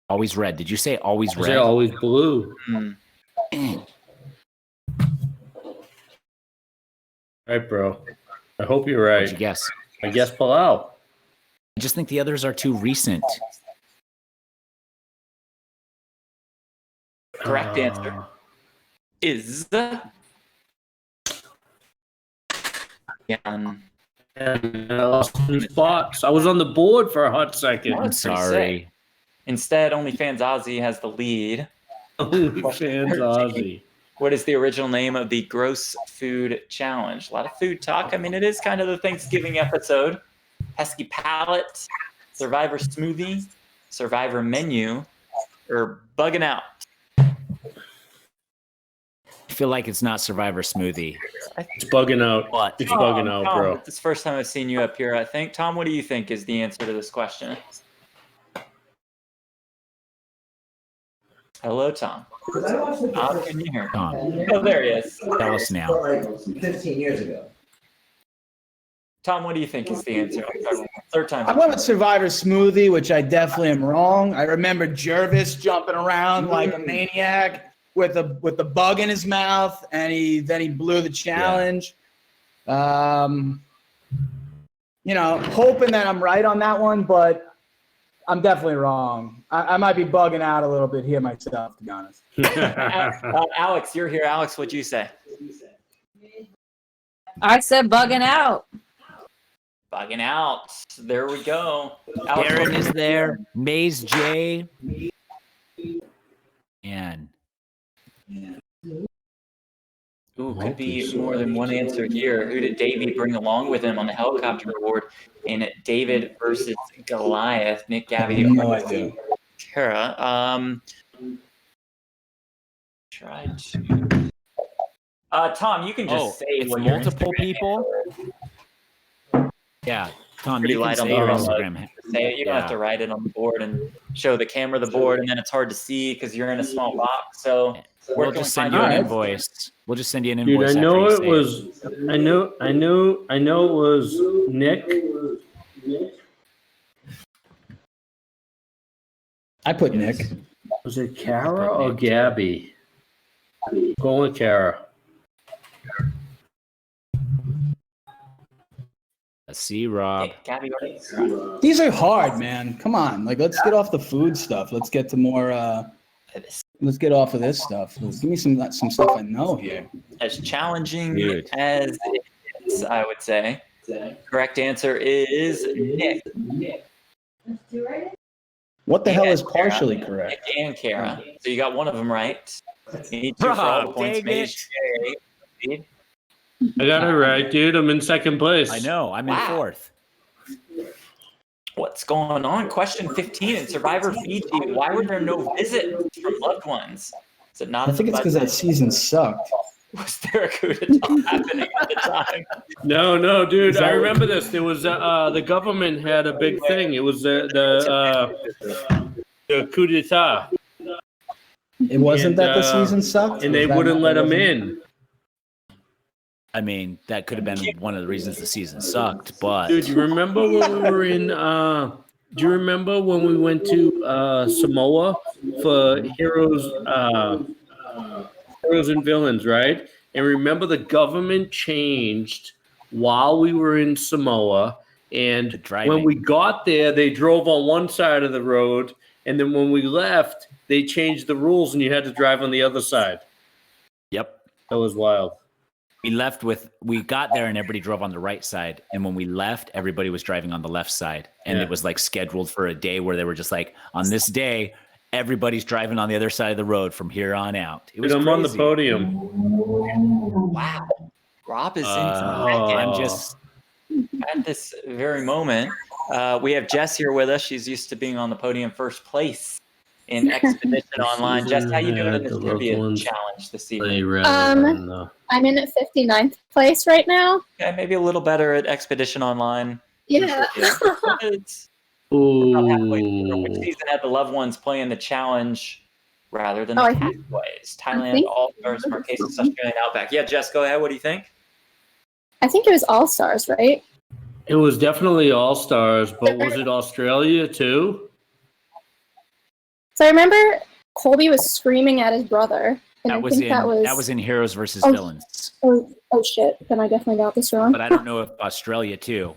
Always Red. Did you say Always I Red? say Always Blue. Dang. All right, bro. I hope you're right. What'd you guess? I guess Palau. I just think the others are too recent. Correct answer is and I lost 2 spots. I was on the board for a hot second. I'm sorry. Instead, OnlyFans Ozzy has the lead. OnlyFans Ozzy. What is the original name of the Gross Food Challenge? A lot of food talk. I mean, it is kind of the Thanksgiving episode. Pesky Palette, Survivor Smoothie, Survivor Menu, or Bugging Out? I feel like it's not Survivor Smoothie. It's bugging out. What? It's bugging out, Tom, bro. It's the first time I've seen you up here, I think. Tom, what do you think is the answer to this question? Hello, Tom. How can you hear? Tom, Oh, there he is. tell us now. Like 15 years ago. Tom, what do you think is the answer? Third time. I went with Survivor Smoothie, which I definitely am wrong. I remember Jervis jumping around like a maniac with the bug in his mouth, and then he blew the challenge. Hoping that I'm right on that one, but I'm definitely wrong. I might be bugging out a little bit here myself, to be honest. Alex, you're here. Alex, what'd you say? I said bugging out. Bugging out. There we go. Alex, Aaron is there. Maze J. And Ooh, could be more than one answer here. Who did Davey bring along with him on the helicopter award in David versus Goliath? Nick, Gabby, No idea. Kara. Try to. Tom, you can just say it's what your multiple Instagram people. Yeah, Tom, Pretty you can light on say your the Instagram. Say it. You don't have to write it on the board and show the camera the board, and then it's hard to see because you're in a small box. So We'll just send you an invoice. We'll just send you an invoice. Dude, I know after it you was. say I know it was Nick. I put Nick. Was it Kara or Gabby? Go with Kara. See, Rob. Gabby, These are hard, man. Come on, let's get off the food stuff. Let's get to more. Let's get off of this stuff. Give me some stuff I know here. As challenging as it is, I would say. Correct answer is Nick. What the hell is Kara. partially correct? Nick and Kara. So you got one of them right. You need two for all the Rob, points. dang Made. I got it right, dude. I'm in second place. I know. I'm in fourth. What's going on? Question 15 in Survivor Fiji. Why were there no visits from loved ones? Is it not? I think it's because that season sucked. Was there a coup d'etat happening at the time? No, dude. I remember this. There was the government had a big thing. It was the coup d'etat. It wasn't that the season sucked, and they wouldn't let them in. I mean, that could have been one of the reasons the season sucked. But Dude, you remember when we were in? Do you remember when we went to Samoa for Heroes and Villains, right? And remember the government changed while we were in Samoa, and when we got there, they drove on one side of the road, and then when we left, they changed the rules, and you had to drive on the other side. Yep, that was wild. We got there and everybody drove on the right side. And when we left, everybody was driving on the left side. And it was like scheduled for a day where they were just like, on this day, everybody's driving on the other side of the road from here on out. It was I'm crazy. on the podium. Wow. Rob is in I'm just at this very moment. We have Jess here with us. She's used to being on the podium first place in Expedition Online. Jess, how you doing in this trivia challenge this evening? I'm in at 59th place right now. Yeah, maybe a little better at Expedition Online. Yeah. It's about halfway through. Which season had the loved ones playing the challenge rather than the Castaways? Thailand, All-Stars, Marquesas, Australian Outback. Yeah, Jess, go ahead. What do you think? I think it was All Stars, right? It was definitely All Stars, but was it Australia too? So I remember Colby was screaming at his brother. And that was in Heroes versus Villains. Oh shit. Then I definitely got this wrong. But I don't know if Australia too.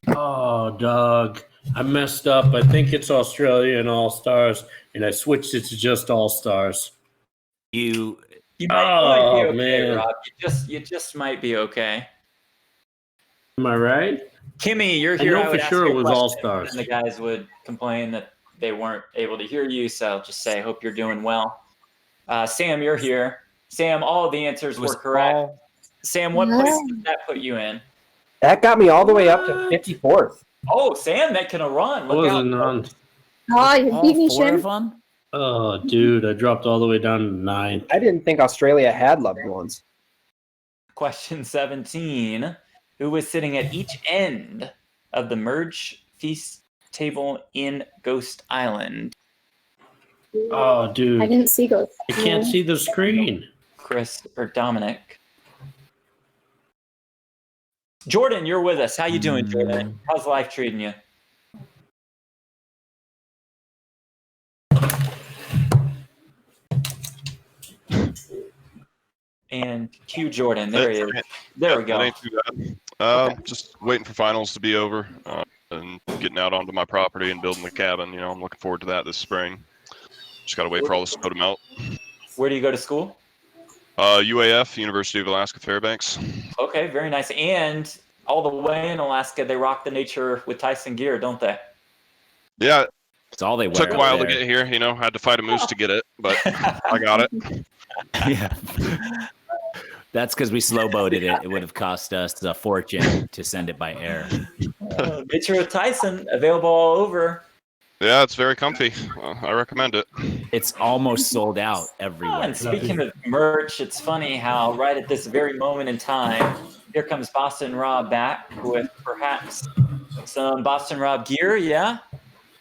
Oh, Doug. I messed up. I think it's Australia and All Stars, and I switched it to just All Stars. You might be okay, Rob. You just might be okay. Am I right? Kimmy, you're here. I know for sure it was All Stars. And the guys would complain that they weren't able to hear you, so I'll just say, hope you're doing well. Sam, you're here. Sam, all of the answers were correct. Sam, what place did that put you in? That got me all the way up to 54th. Oh, Sam, making a run. Look out. On. Oh, you beat me, Shim. Oh, dude, I dropped all the way down to 9. I didn't think Australia had loved ones. Question 17. Who was sitting at each end of the merge feast table in Ghost Island? Oh, dude. I didn't see Ghost. I can't see the screen. Chris or Dominic? Jordan, you're with us. How you doing, Jordan? How's life treating you? And cue Jordan. There he is. There we go. That ain't too bad. Just waiting for finals to be over and getting out onto my property and building the cabin. You know, I'm looking forward to that this spring. Just got to wait for all the snow to melt. Where do you go to school? UAF, University of Alaska Fairbanks. Okay, very nice. And all the way in Alaska, they rock the nature with Tyson gear, don't they? Yeah. It's all they wear. Took a while to get here. You know, had to fight a moose to get it, but I got it. Yeah. That's because we slow boated it. It would have cost us a fortune to send it by air. Nature with Tyson, available all over. Yeah, it's very comfy. I recommend it. It's almost sold out everywhere. And speaking of merch, it's funny how right at this very moment in time, here comes Boston Rob back with perhaps some Boston Rob gear. Yeah,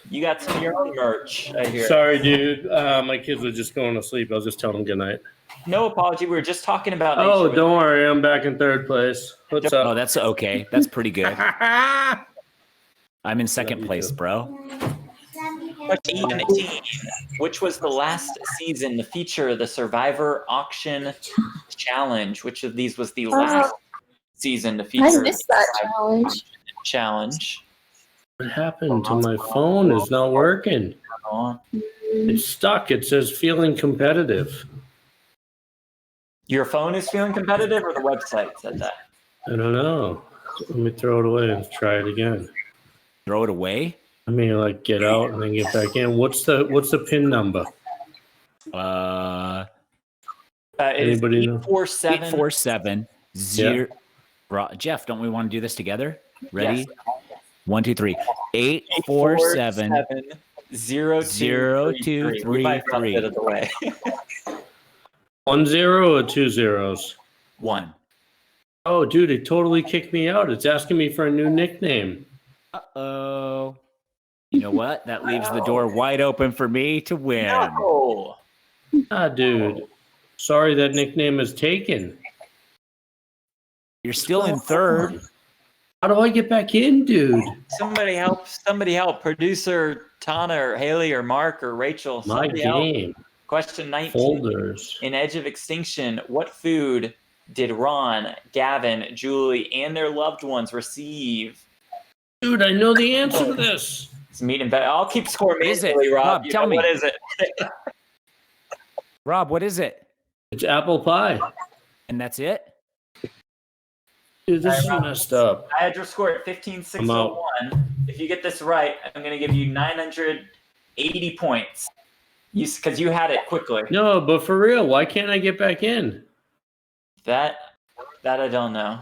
you got some of your own merch, I hear. Sorry, dude. My kids were just going to sleep. I'll just tell them good night. No apology. We were just talking about. Oh, don't worry. I'm back in 3rd place. What's up? Oh, that's okay. That's pretty good. I'm in 2nd place, bro. Question 19. Which was the last season to feature the Survivor Auction Challenge? Which of these was the last season to feature I missed that challenge? What happened to my phone? Is not working. It's stuck. It says feeling competitive. Your phone is feeling competitive, or the website said that? I don't know. Let me throw it away and try it again. Throw it away? I mean, like get out and then get back in. What's the PIN number? Anybody know? 847 0. Jeff, don't we want to do this together? Ready? Yes. 1, 2, 3. 847 0233. We might drop it out of the way. 1 0 or 2 zeros? 1. Oh, dude, it totally kicked me out. It's asking me for a new nickname. Uh-oh. You know what? That leaves the door wide open for me to win. No. Ah, dude. Sorry, that nickname is taken. You're still in 3rd. How do I get back in, dude? Somebody help. Somebody help. Producer Tana or Haley or Mark or Rachel. My game. Help. Question 19. Folders. In Edge of Extinction, what food did Ron, Gavin, Julie, and their loved ones receive? Dude, I know the answer to this. It's meat and veg. I'll keep score manually, Rob. Rob, tell me. What is it? Rob, what is it? It's apple pie. And that's it? Dude, this is Rob, messed up. I had your score at 15,601. If you get this right, I'm going to give you 980 points. Because you had it quickly. No, but for real, why can't I get back in? That I don't know.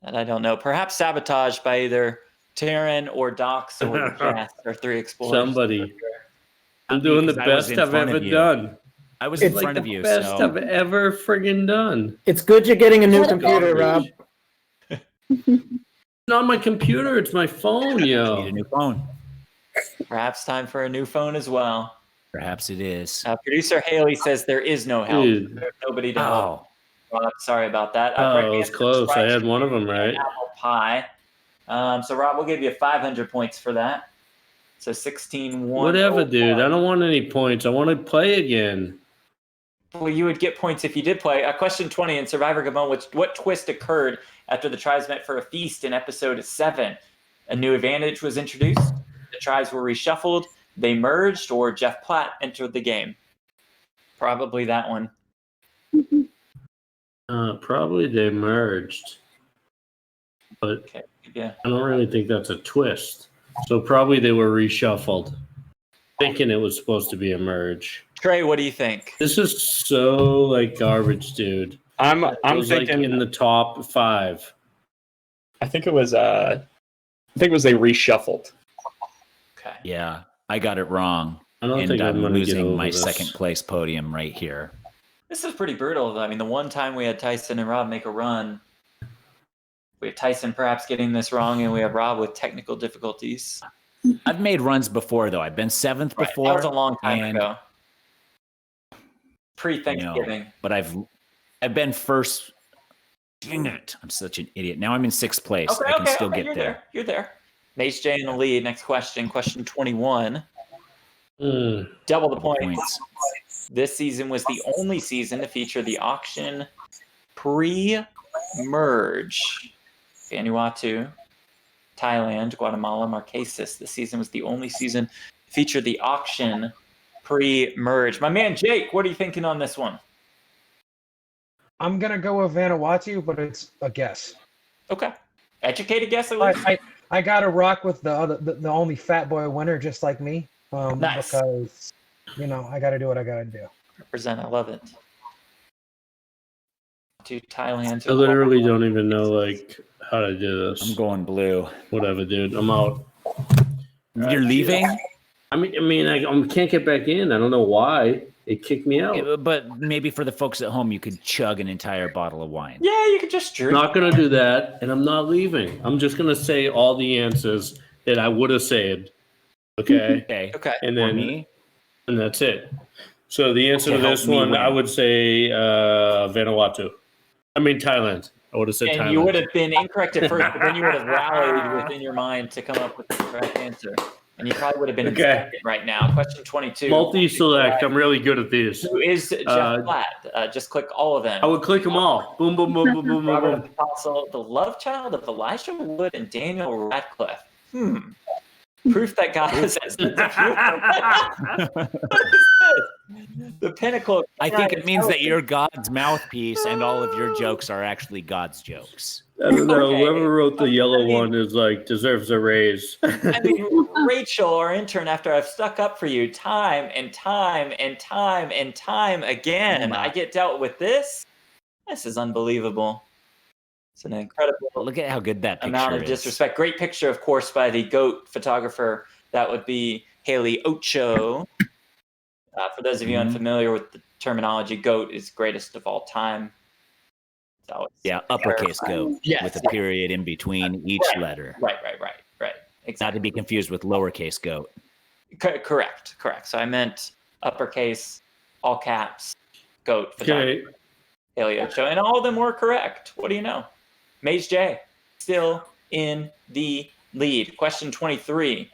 That I don't know. Perhaps sabotaged by either Taryn or Dox or Jess or 3 Explorers. Somebody. I'm doing the Because I was best in I've front ever of you. done. I was in It's front Like of the you, best so I've ever friggin' done. It's good you're getting a new What a computer, Rob. Not my computer, it's my phone, need yo. a new phone. Perhaps time for a new phone as well. Perhaps it is. Producer Haley says there is no help. Dude. There's nobody to help. Oh, Sorry about that. Oh, Correct it was answer, close. I fried had one of them chicken right. and apple pie. So Rob, we'll give you 500 points for that. So 16-1. Whatever, dude. I don't want any points. I want to play again. Well, you would get points if you did play. Question 20 in Survivor Gabon, what twist occurred after the tribes met for a feast in episode 7? A new advantage was introduced, the tribes were reshuffled, they merged, or Jeff Platt entered the game? Probably that one. Probably they merged. But Okay, yeah. I don't really think that's a twist. So probably they were reshuffled. Thinking it was supposed to be a merge. Trey, what do you think? This is so like garbage, dude. I'm It was thinking like in the top 5. I think it was they reshuffled. Okay. yeah. I got it wrong. I don't And think I'm I'm going to get losing over my this. second place podium right here. This is pretty brutal. I mean, the one time we had Tyson and Rob make a run, we have Tyson perhaps getting this wrong, and we have Rob with technical difficulties. I've made runs before, though. I've been 7th Right. before. That was a long time and, ago. Pre-Thanksgiving. But I've been first. Dang it. I'm such an idiot. Now I'm in 6th place. I can still get You're there. You're there. Mage J in the lead. Next question. Question 21. Double the Double points. This season was the only season to feature the auction pre-merge. Vanuatu, Thailand, Guatemala, Marquesas. This season was the only season to feature the auction pre-merge. My man Jake, what are you thinking on this one? I'm gonna go with Vanuatu, but it's a guess. Okay. Educated guess at least? I gotta rock with the only fat boy winner, just like me. Nice. Because I gotta do what I gotta do. Represent, I love it. To Thailand. I literally don't even know like how to do this. I'm going blue. Whatever, dude. I'm out. You're leaving? I can't get back in. I don't know why. It kicked me out. Yeah, but maybe for the folks at home, you could chug an entire bottle of wine. Yeah, you could just drink. Not gonna do that, and I'm not leaving. I'm just gonna say all the answers that I would have said. Okay. Okay. And For then me? and that's it. So the answer To to help this me one, win. I would say Vanuatu. I mean Thailand. I would have said And Thailand. you would have been incorrect at first, but then you would have rallied within your mind to come up with the correct answer. And you probably would have been in second right now. Question 22. Multi-select. I'm really good at these. Who is Jeff Platt? Just click all of them. I would click them all. Boom, boom, boom, boom, boom, boom, Robert boom. Apostle, the love child of Elijah Wood and Daniel Radcliffe. Proof that God has the pinnacle. I think it means that you're God's mouthpiece and all of your jokes are actually God's jokes. I don't know. Okay. Whoever wrote the yellow one is like deserves a raise. I mean, Rachel, our intern, after I've stuck up for you time and time and time and time again, I get dealt with this. This is unbelievable. It's an incredible Look at how good that amount picture of is. disrespect. Great picture, of course, by the GOAT photographer. That would be Haley Ocho. For those of you unfamiliar with the terminology, GOAT is greatest of all time. So Yeah, uppercase goat with a period in between each letter. Right. Exactly. Not to be confused with lowercase goat. Correct. So I meant uppercase, all caps, GOAT photographer. Haley Ocho. And all of them were correct. What do you know? Mage J, still in the lead. Question 23.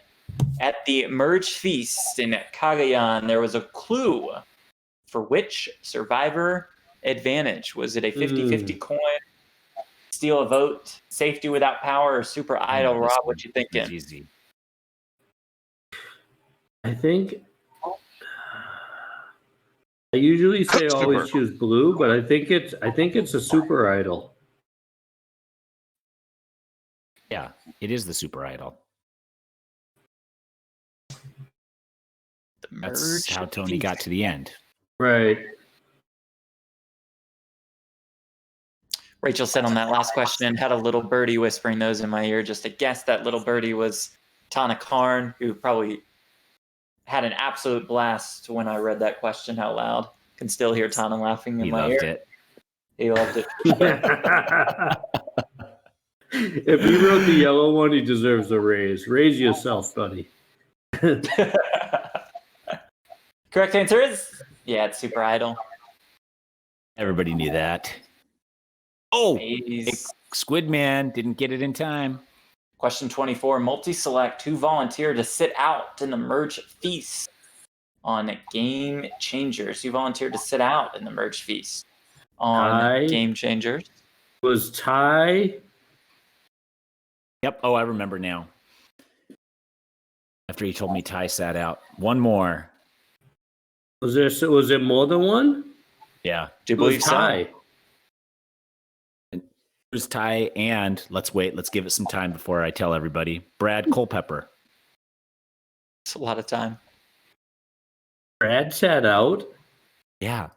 At the merge feast in Cagayan, there was a clue for which survivor advantage. Was it a 50-50 coin, steal a vote, safety without power, or super idle? Rob, what you thinking? Easy. I think I usually say Super. always choose blue, but I think it's a super idol. Yeah, it is the super idol. That's how Tony got to the end. Right. Rachel said on that last question, had a little birdie whispering those in my ear. Just a guess that little birdie was Tana Karn, who probably had an absolute blast when I read that question out loud. Can still hear Tana laughing in He my loved ear. it. He loved it. If he wrote the yellow one, he deserves a raise. Raise yourself, buddy. Correct answer is it's Super Idol. Everybody knew that. Oh, Maze. Squid Man didn't get it in time. Question 24, multi-select who volunteered to sit out in the merge feast on Game Changers. Who volunteered to sit out in the merge feast on Game Changers? Was Ty? Yep. Oh, I remember now. After he told me Ty sat out. One more. Was it more than one? Yeah. Do you believe Ty? It was Ty and let's give it some time before I tell everybody. Brad Culpepper. It's a lot of time. Brad sat out? Yeah.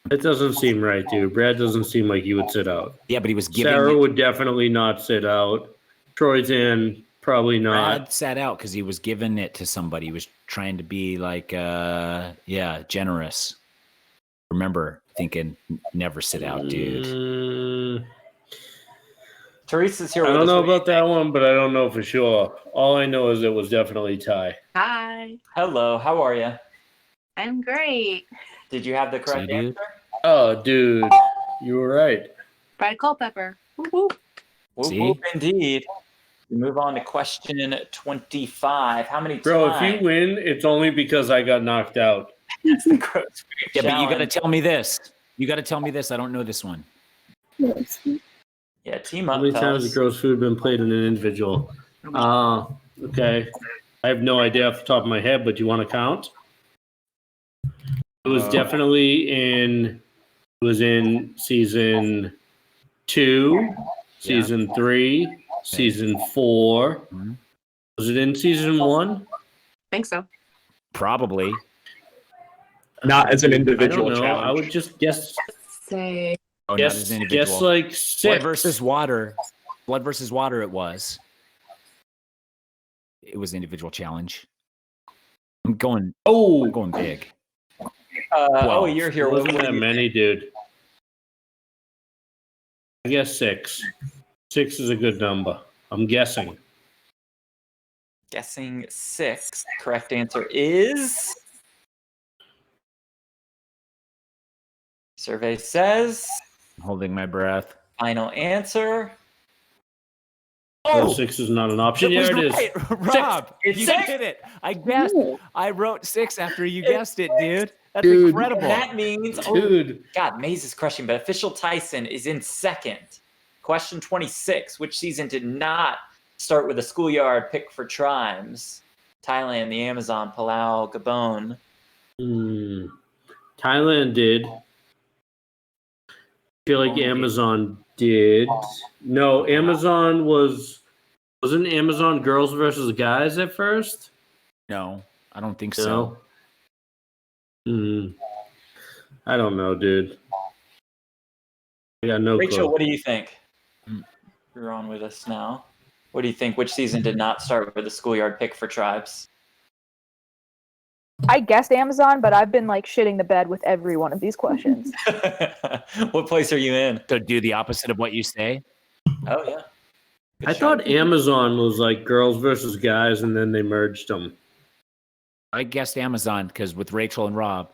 That doesn't seem right, dude. Brad doesn't seem like he would sit out. Yeah, but he was giving Sarah would definitely not sit out. Troy's in, probably not. Brad sat out because he was giving it to somebody. He was trying to be like, generous. Remember thinking, never sit out, dude. Teresa's here. I don't know about that one, but I don't know for sure. All I know is it was definitely Ty. Hi. Hello, how are you? I'm great. Did you have the correct answer? Oh, dude, you were right. Brad Culpepper. Woo-hoo. Whoop, whoop, indeed. We move on to question 25. How many Bro, times? if you win, it's only because I got knocked out. That's the gross food Yeah, but you got to challenge. tell me this. You got to tell me this. I don't know this one. Yeah, team up, How many times fellas. has gross food been played in an individual? Okay. I have no idea off the top of my head, but you want to count? It was definitely in season 2, season 3, season 4. Mm-hmm. Was it in season 1? Think so. Probably. Not as an I individual don't know. challenge. I would just guess. Say. Oh, not as an Guess individual. like Blood 6. versus water. Blood versus water. It was. It was an individual challenge. I'm going big. Oh, you're here. It wasn't What do that you many, dude. I guess 6. 6 is a good number. I'm guessing. Guessing 6. Correct answer is. Survey says. I'm holding my breath. Final answer. Oh, 6 is not an option. It was There it is. right. Rob, It's you 6. did it. I guessed. I wrote 6 after you guessed it, dude. That's Dude. incredible. That means, Dude. God, Maze is crushing, but official Tyson is in second. Question 26. Which season did not start with a schoolyard pick for tribes? Thailand, the Amazon, Palau, Gabon. Thailand did. I feel like Amazon did. No, Amazon wasn't Amazon girls versus guys at first? No, I don't think so. No. I don't know, dude. I got no Rachel, clue. what do you think? You're on with us now. What do you think? Which season did not start with a schoolyard pick for tribes? I guessed Amazon, but I've been like shitting the bed with every one of these questions. What place are you in? So do the opposite of what you say. Oh, yeah. Good I shot. thought Amazon was like girls versus guys, and then they merged them. I guessed Amazon because with Rachel and Rob,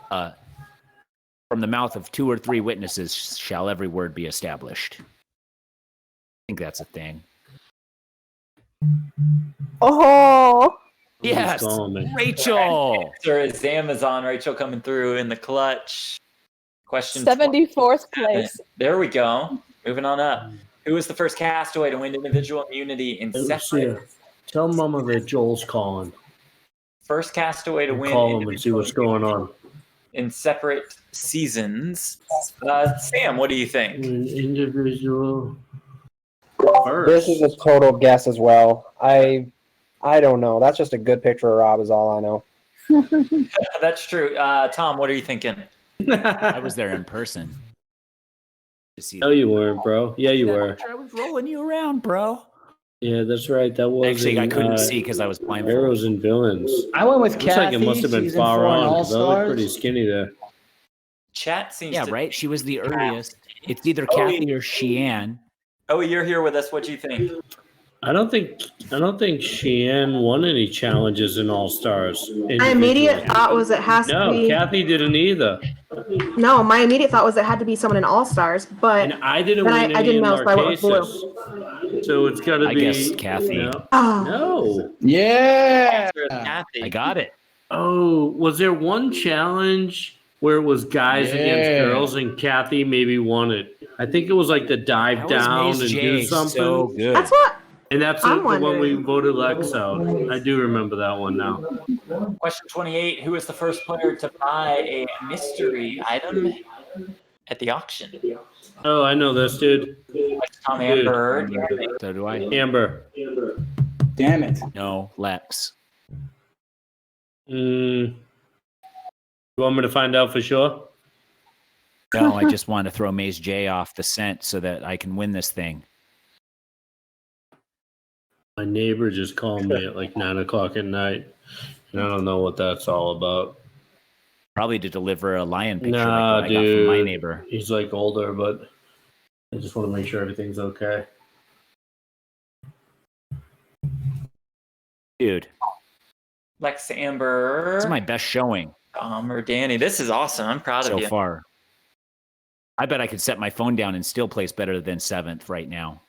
from the mouth of 2 or 3 witnesses shall every word be established. I think that's a thing. Oh. Yes, calling me? Rachel. Answer is Amazon. Rachel coming through in the clutch. Question 74th place. There we go. Moving on up. Who was the first castaway to win individual immunity in separate? Tell Mama that Joel's calling. First castaway to win Call him and see individual what's going on. in separate seasons. Sam, what do you think? An individual. This is a total guess as well. I don't know. That's just a good picture of Rob is all I know. That's true. Tom, what are you thinking? I was there in person. To see No, you weren't, bro. Yeah, you that were. picture. I was rolling you around, bro. Yeah, that's right. That was Actually, I in, couldn't see because I was blindfolded. Heroes and Villains. I went with Looks like Kathy. it must have been season far 4 on and All because I look pretty Stars. skinny there. Chat seems Yeah, to right. She was the earliest. It's either Kathy or Sheehan. Oh, you're here with us. What do you think? I don't think Sheehan won any challenges in All Stars. My immediate thought was it has to No, be. Kathy didn't either. No, my immediate thought was it had to be someone in All Stars, but And I didn't then win I any didn't in know, so I went with blue. Marquesas. So it's got to I be. guessed Kathy. No. Oh. No. Yeah. Kathy. I got it. Oh, was there one challenge where it was guys against girls and Kathy maybe won it? I think it was like the dive That was down Maze and J, do something. so good. That's what And that's I'm the one we wondering. voted Lex out. I do remember that one now. Question 28. Who was the first player to buy a mystery item at the auction? Oh, I know this, dude. Tom Dude. Amber. So do I. Amber. Damn it. No, Lex. You want me to find out for sure? No, I just want to throw Maze J off the scent so that I can win this thing. My neighbor just called me at like 9 o'clock at night, and I don't know what that's all about. Probably to deliver a lion picture Nah, like what I got from my dude. neighbor. He's like older, but I just want to make sure everything's okay. Dude, Lex Amber. this is my best showing Or Danny. This is awesome. I'm proud of so you. far. I bet I could set my phone down and still place better than 7th right now.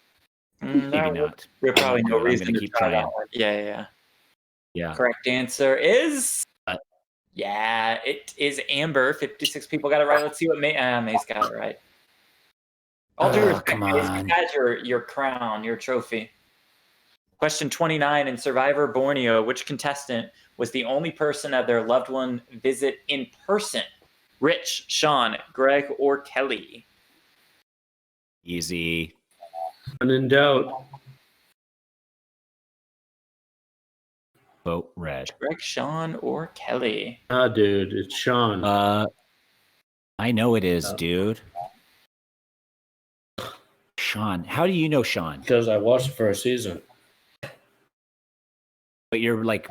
Maybe not. There's probably no I'm reason gonna to keep try trying. that one. Yeah. Yeah. Correct answer is. Yeah, it is Amber. 56 people got it right. Let's see what May's got it right. All due respect, come Maze, on. you had your crown, your trophy. Question 29 in Survivor Borneo, which contestant was the only person to have their loved one visit in person? Rich, Sean, Greg, or Kelly? Easy. When in doubt. Vote red. Greg, Sean, or Kelly? Ah, dude, it's Sean. I know it is, dude. Sean. How do you know Sean? Because I watched the first season. But you're like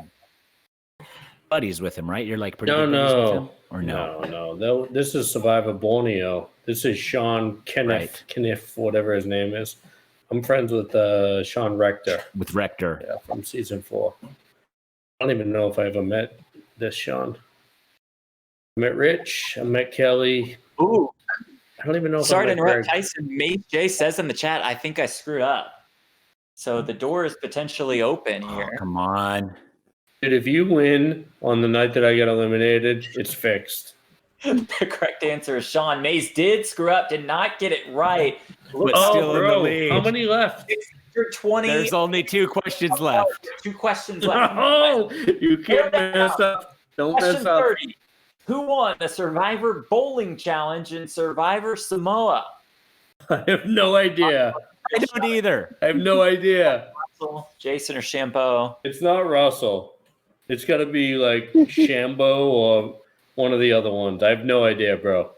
buddies with him, right? You're like pretty No, good buddies with him? no. Or no? No. This is Survivor Borneo. This is Sean Kniff, whatever his name is. I'm friends with Sean Rector. With Rector. Yeah, from season 4. I don't even know if I ever met this Sean. I met Rich. I met Kelly. Ooh. I don't even know if Sorry to I met interrupt, Greg. Tyson. Maze J says in the chat, I think I screwed up. So the door is potentially open here. Come on. Dude, if you win on the night that I get eliminated, it's fixed. The correct answer is Sean. Maze did screw up, did not get it right. But still in the lead. How many left? 20. There's only 2 questions left. 2 questions left. Oh, you can't mess up. Don't Question mess up. 30. Who won the Survivor Bowling Challenge in Survivor Samoa? I have no idea. I don't either. I have no idea. Russell, Jason, or Shampoo? It's not Russell. It's got to be like Shambo or one of the other ones. I have no idea, bro.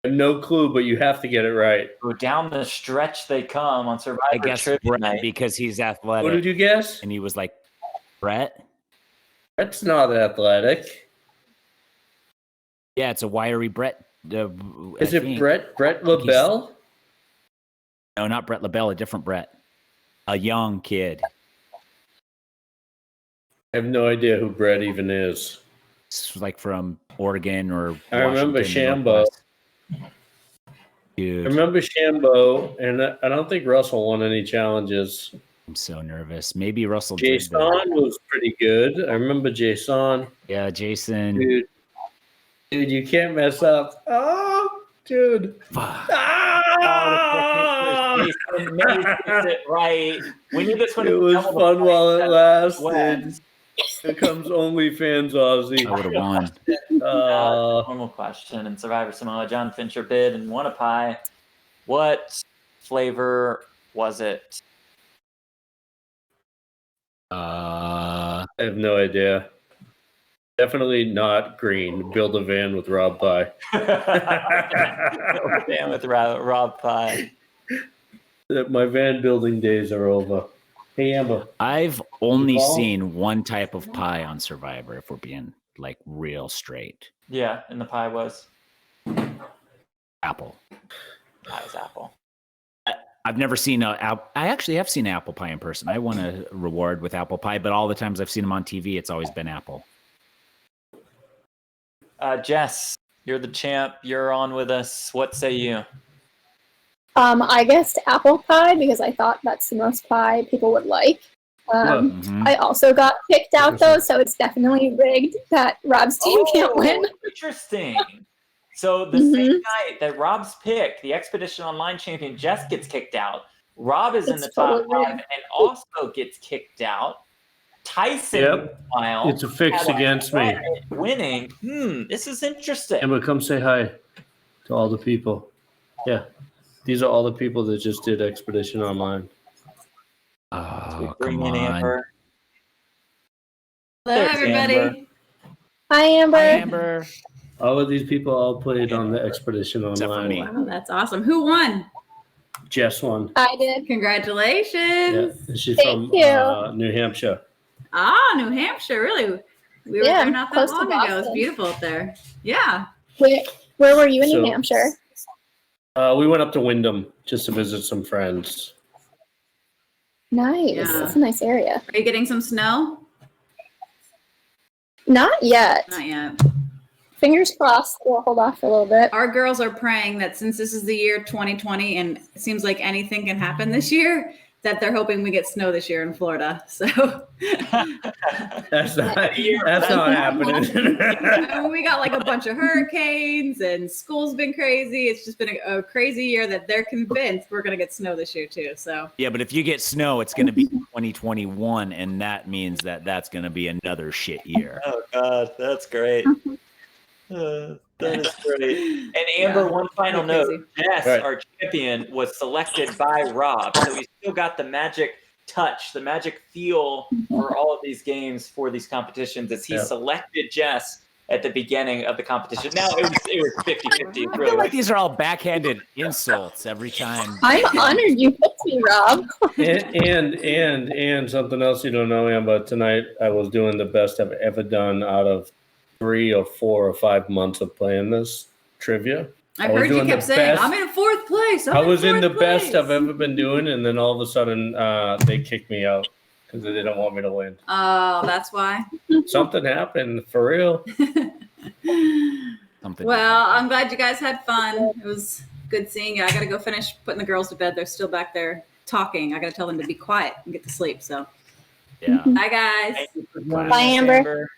I have no clue, but you have to get it right. Go down the stretch they come on Survivor I guess Trivia Brett Night. because he's athletic. What did you guess? And he was like, Brett? That's not athletic. Yeah, it's a wiry Brett. Is it Brett LaBelle? No, not Brett LaBelle, a different Brett. A young kid. I have no idea who Brett even is. It's like from Oregon or I remember Washington, Shambo. Northwest. I Dude, remember Shambo, and I don't think Russell won any challenges. I'm so nervous. Maybe Russell did. Jason though. was pretty good. I remember Jason. Yeah, Jason. Dude, you can't mess up. Oh, dude. Fuck. Jason Maze gets it right. We need this one. It to was double the fun point while it that lasted. wins. Here comes OnlyFans Aussie. I would have won. Normal question in Survivor Samoa. John Fincher bid and won a pie. What flavor was it? I have no idea. Definitely not green. Build a van with Rob Pie. Van with Rob Pie. My van building days are over. Hey, Amber. I've only seen one type of pie on Survivor, if we're being like real straight. Yeah, and the pie was Apple. pie was apple. I've never seen I actually have seen apple pie in person. I won a reward with apple pie, but all the times I've seen them on TV, it's always been apple. Jess, you're the champ. You're on with us. What say you? I guessed apple pie because I thought that's the most pie people would like. I also got kicked out though, so it's definitely rigged that Rob's team can't win. Interesting. So the same night that Rob's pick, the Expedition Online champion Jess gets kicked out. Rob is in the top totally 5 and also gets kicked out. Tyson, meanwhile, It's a fix against me. winning. This is interesting. Emma, come say hi to all the people. Yeah. These are all the people that just did Expedition Online. Oh, Bring come in on. Amber. Hello, There's everybody. Amber. Hi, Amber. Hi, Amber. All of these people all played on the Expedition Except for Online. me. Wow, that's awesome. Who won? Jess won. I did. Congratulations. Yeah. And she's Thank from you. New Hampshire. Ah, New Hampshire, really? We were Yeah, there not that close to long ago. It was Boston. beautiful up there. Yeah. Where were you in So- New Hampshire? We went up to Wyndham just to visit some friends. Nice. Yeah. That's a nice area. Are you getting some snow? Not yet. Not yet. Fingers crossed. We'll hold off for a little bit. Our girls are praying that since this is the year 2020 and it seems like anything can happen this year, that they're hoping we get snow this year in Florida. So That's not happening. we got like a bunch of hurricanes and school's been crazy. It's just been a crazy year that they're convinced we're going to get snow this year too. So Yeah, but if you get snow, it's going to be 2021, and that means that that's going to be another shit year. Oh, God. That's great. That is great. And Amber, one final Pretty note. Jess, Right. our champion, was selected by Rob. So we still got the magic touch, the magic feel for all of these games, for these competitions, as he selected Jess at the beginning of the competition. Now it was 50-50. I feel like these are all backhanded insults every time. I'm honored you picked me, Rob. and something else you don't know, Amber. Tonight I was doing the best I've ever done out of 3 or 4 or 5 months of playing this trivia. I was heard you doing kept the saying, best. I'm in 4th place. I was in the best place. I've ever been doing, and then all of a sudden they kicked me out because they didn't want me to win. Oh, that's why. Something happened for real. Something. Well, I'm glad you guys had fun. It was good seeing you. I got to go finish putting the girls to bed. They're still back there talking. I got to tell them to be quiet and get to sleep. So, Yeah. bye, guys. Bye, Amber.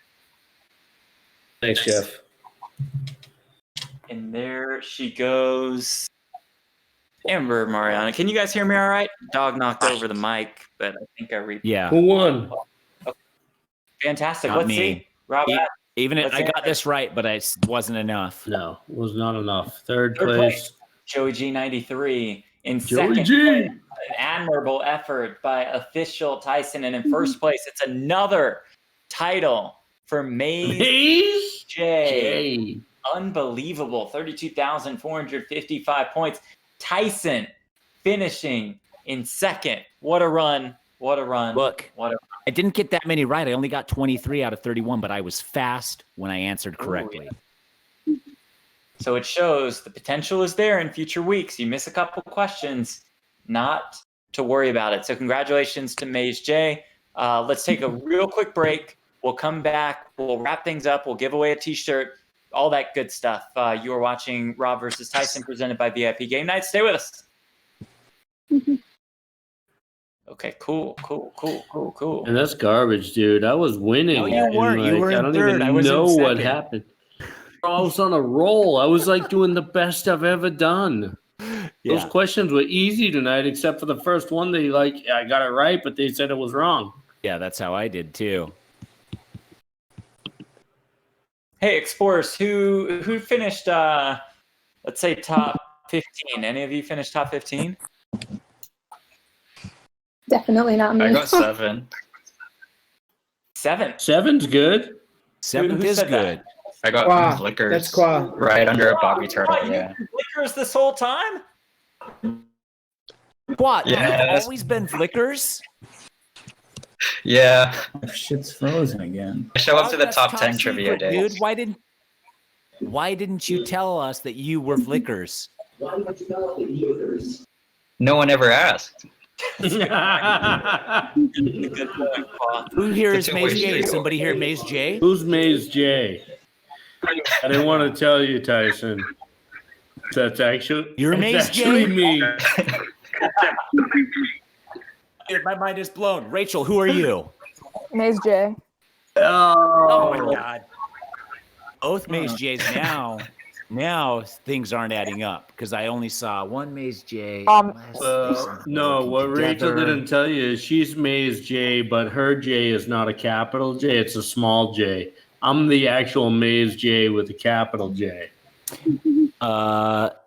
Thanks, Jeff. And there she goes. Amber Mariana. Can you guys hear me all right? Dog knocked over the mic, but I think I read. Yeah. Who won? Fantastic. Not Let's me. see. Rob, Even if Let's I see. got this right, but it wasn't enough. No, it was not enough. Third Third place. Joey G93 in Joey second G. place. An admirable effort by official Tyson. And in first place, it's another title for Maze J. Unbelievable. 32,455 points. Tyson finishing in second. What a run. What a run. Look, What a I didn't get that many right. I only got 23 out of 31, but I was fast when I answered correctly. So it shows the potential is there in future weeks. You miss a couple questions, not to worry about it. So congratulations to Maze J. Let's take a real quick break. We'll come back. We'll wrap things up. We'll give away a T-shirt, all that good stuff. You are watching Rob versus Tyson presented by VIP Game Night. Stay with us. Okay, cool. And that's garbage, dude. I was winning. No, you weren't. You were I in don't third. even I was in know what second. happened. I was on a roll. I was like doing the best I've ever done. Those Yeah. questions were easy tonight, except for the first one. I got it right, but they said it was wrong. Yeah, that's how I did too. Hey, explorers, who finished? Let's say top 15. Any of you finished top 15? Definitely not me. I got 7. 7. 7's good. 7th who is said good. that? I got Qua. flickers. That's Qua. Right under a bobby turtle. You Yeah. flickers this whole time? What? Yes. You've always been flickers? Yeah. Shit's frozen again. I show up to the That's top top 10 trivia secret, days. dude. Why didn't you tell us that you were flickers? No one ever asked. Good point, Paul. Who here It's is a Maze two-way J? Is street. somebody here Maze J? Who's Maze J? I didn't want to tell you, Tyson. That's actually You're it's Maze actually J? me. Dude, my mind is blown. Rachel, who are you? Maze J. Oh my god. Both Maze J's now things aren't adding up because I only saw one Maze J. No, what Rachel didn't tell you is she's Maze J, but her J is not a capital J, it's a small J. I'm the actual Maze J with a capital J.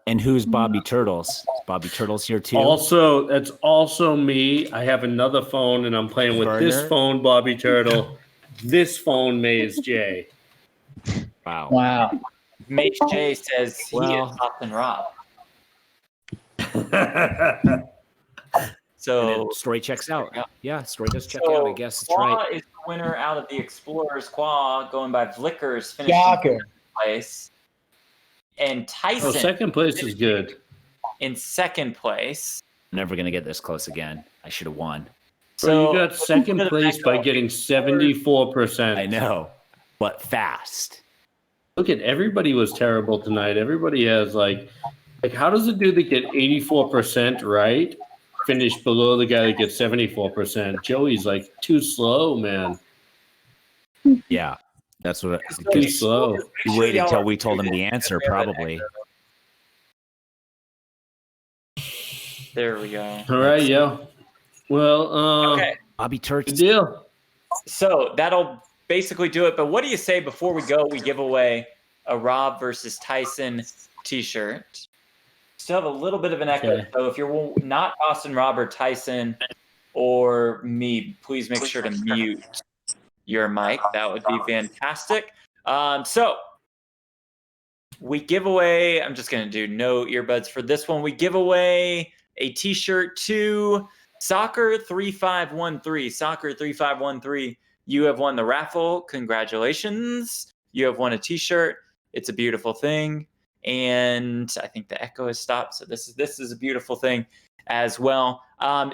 And who's Bobby Turtles? Is Bobby Turtles here too? Also, that's also me. I have another phone and I'm playing with this Burner? phone, Bobby Turtle, this phone, Maze J. Wow. Wow. Mace J says he Well- is Austin Rob. And So then story checks out. Yeah, story does check so out. I guess it's Qua right. is the winner out of the Explorers. Qua going by Flickers, finishing Shocker. in place. And Tyson Oh, second place is good. in second place. Never gonna get this close again. I should have won. So you got second place by getting 74%. I know, but fast. Look at everybody was terrible tonight. Everybody has like how does a dude that get 84% right finish below the guy that gets 74%? Joey's like too slow, man. Yeah, that's what. Too slow. He waited until we told him the answer, probably. There we go. All right, yo. Well, Okay. Bobby Turks. good deal. So that'll basically do it. But what do you say before we go? We give away a Rob versus Tyson T-shirt. Still have a little bit of an echo. Okay. So if you're not Austin, Rob, or Tyson, or me, please make sure to mute your mic. That would be fantastic. So we give away. I'm just gonna do no earbuds for this one. We give away a T-shirt to Soccer 3513. Soccer 3513. You have won the raffle. Congratulations. You have won a T-shirt. It's a beautiful thing. And I think the echo has stopped. So this is a beautiful thing as well.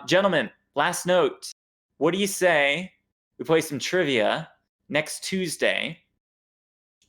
Gentlemen, last note. What do you say we play some trivia next Tuesday?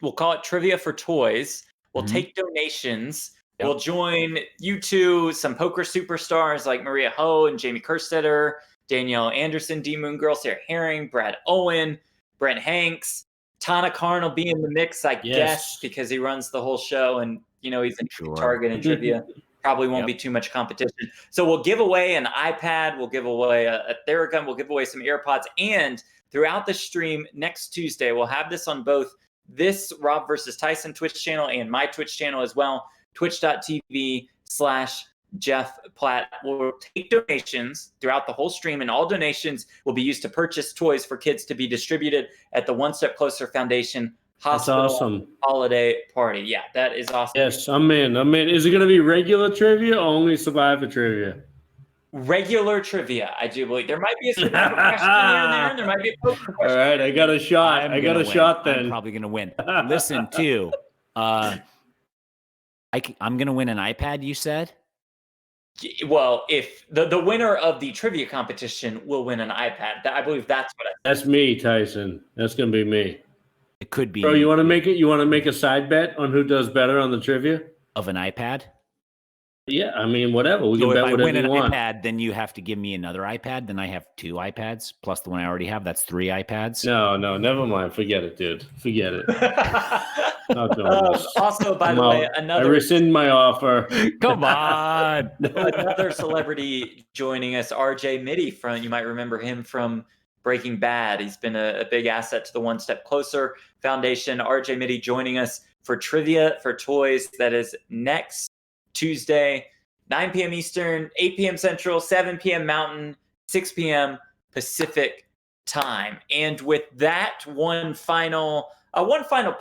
We'll call it Trivia for Toys. We'll take donations. Yep. We'll join you two, some poker superstars like Maria Ho and Jamie Kerstetter, Danielle Anderson, D Moon Girl, Sarah Herring, Brad Owen, Brent Hanks. Tana Karn will be in the mix, I guess, because he runs the whole show and, you know, he's a target in trivia. Probably won't be too much competition. So we'll give away an iPad. We'll give away a Theragun. We'll give away some AirPods. And throughout the stream next Tuesday, we'll have this on both this Rob versus Tyson Twitch channel and my Twitch channel as well, twitch.tv/Jeff Platt. We'll take donations throughout the whole stream, and all donations will be used to purchase toys for kids to be distributed at the One Step Closer Foundation Hospital awesome. Holiday Party. Yeah, that is awesome. Yes, I'm in. Is it going to be regular trivia or only Survivor trivia? Regular trivia, I do believe. There might be a Survivor question here and there, and there might be a poker question. All right, I got a shot. I got a shot then. I'm probably going to win. Listen, too. I'm going to win an iPad, you said? Well, if the winner of the trivia competition will win an iPad. I believe that's what I said. That's me, Tyson. That's going to be me. It could be. Bro, you want to make it? You want to make a side bet on who does better on the trivia? Of an iPad? Yeah, I mean, whatever. We So can if bet I whatever win an you want. iPad, then you have to give me another iPad. Then I have 2 iPads plus the one I already have. That's 3 iPads. No, never mind. Forget it, dude. Forget it. Not doing this. Also, by I'm the way, out. I another rescind my offer. Come on. another celebrity joining us, RJ Mitty from, you might remember him from Breaking Bad. He's been a big asset to the One Step Closer Foundation. RJ Mitty joining us for Trivia for Toys. That is next Tuesday, 9 p.m. Eastern, 8 p.m. Central, 7 p.m. Mountain, 6 p.m. Pacific time. And with that, one final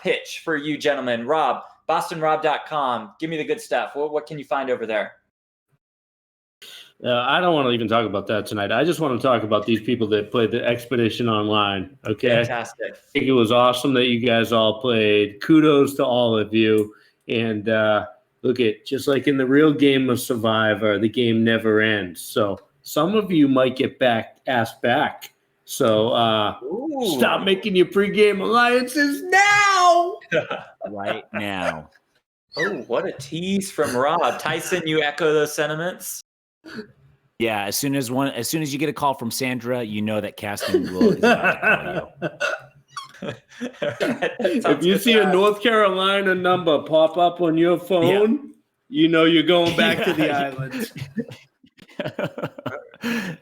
pitch for you gentlemen. Rob, bostonrob.com. Give me the good stuff. What can you find over there? I don't want to even talk about that tonight. I just want to talk about these people that played the Expedition Online. Okay. Fantastic. I think it was awesome that you guys all played. Kudos to all of you. And look at, just like in the real game of Survivor, the game never ends. So some of you might get asked back. So stop making your pregame alliances now. Right now. Oh, what a tease from Rob. Tyson, you echo those sentiments? Yeah, as soon as you get a call from Sandra, you know that casting is about to call you. If you see a North Carolina number pop up on your phone, you know you're going back to the island.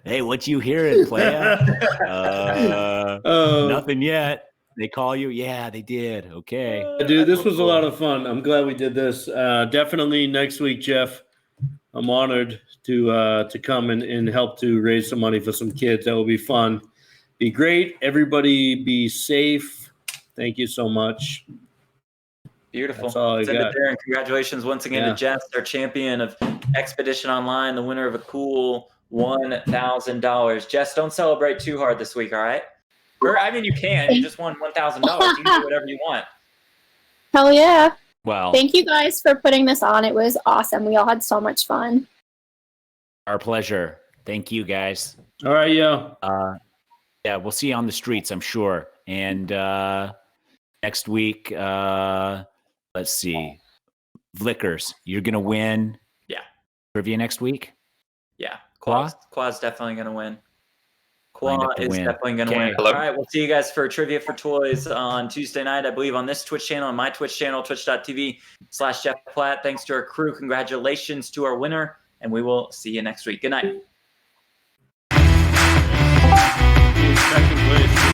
Hey, what you hearing, playa? Nothing yet. They call you? Yeah, they did. Okay. Dude, this was a lot of fun. I'm glad we did this. Definitely next week, Jeff. I'm honored to come and help to raise some money for some kids. That will be fun. Be great. Everybody be safe. Thank you so much. Beautiful. That's all I Send got. it there. And congratulations once again to Jess, our champion of Expedition Online, the winner of a cool $1,000. Jess, don't celebrate too hard this week, all right? Or, I mean, you can. You just won $1,000. You can do whatever you want. Hell yeah. Well, Thank you guys for putting this on. It was awesome. We all had so much fun. our pleasure. Thank you, guys. All right, yo. Yeah, we'll see you on the streets, I'm sure. And next week, let's see. Vlickers, you're going to win. Yeah. Trivia next week? Yeah. Qua? Qua's definitely going to win. Lined Qua up to is win. definitely going to Okay. win. All right, we'll see you guys for Trivia for Toys on Tuesday night, I believe, on this Twitch channel, on my Twitch channel, twitch.tv/Jeff Platt. Thanks to our crew. Congratulations to our winner, and we will see you next week. Good night.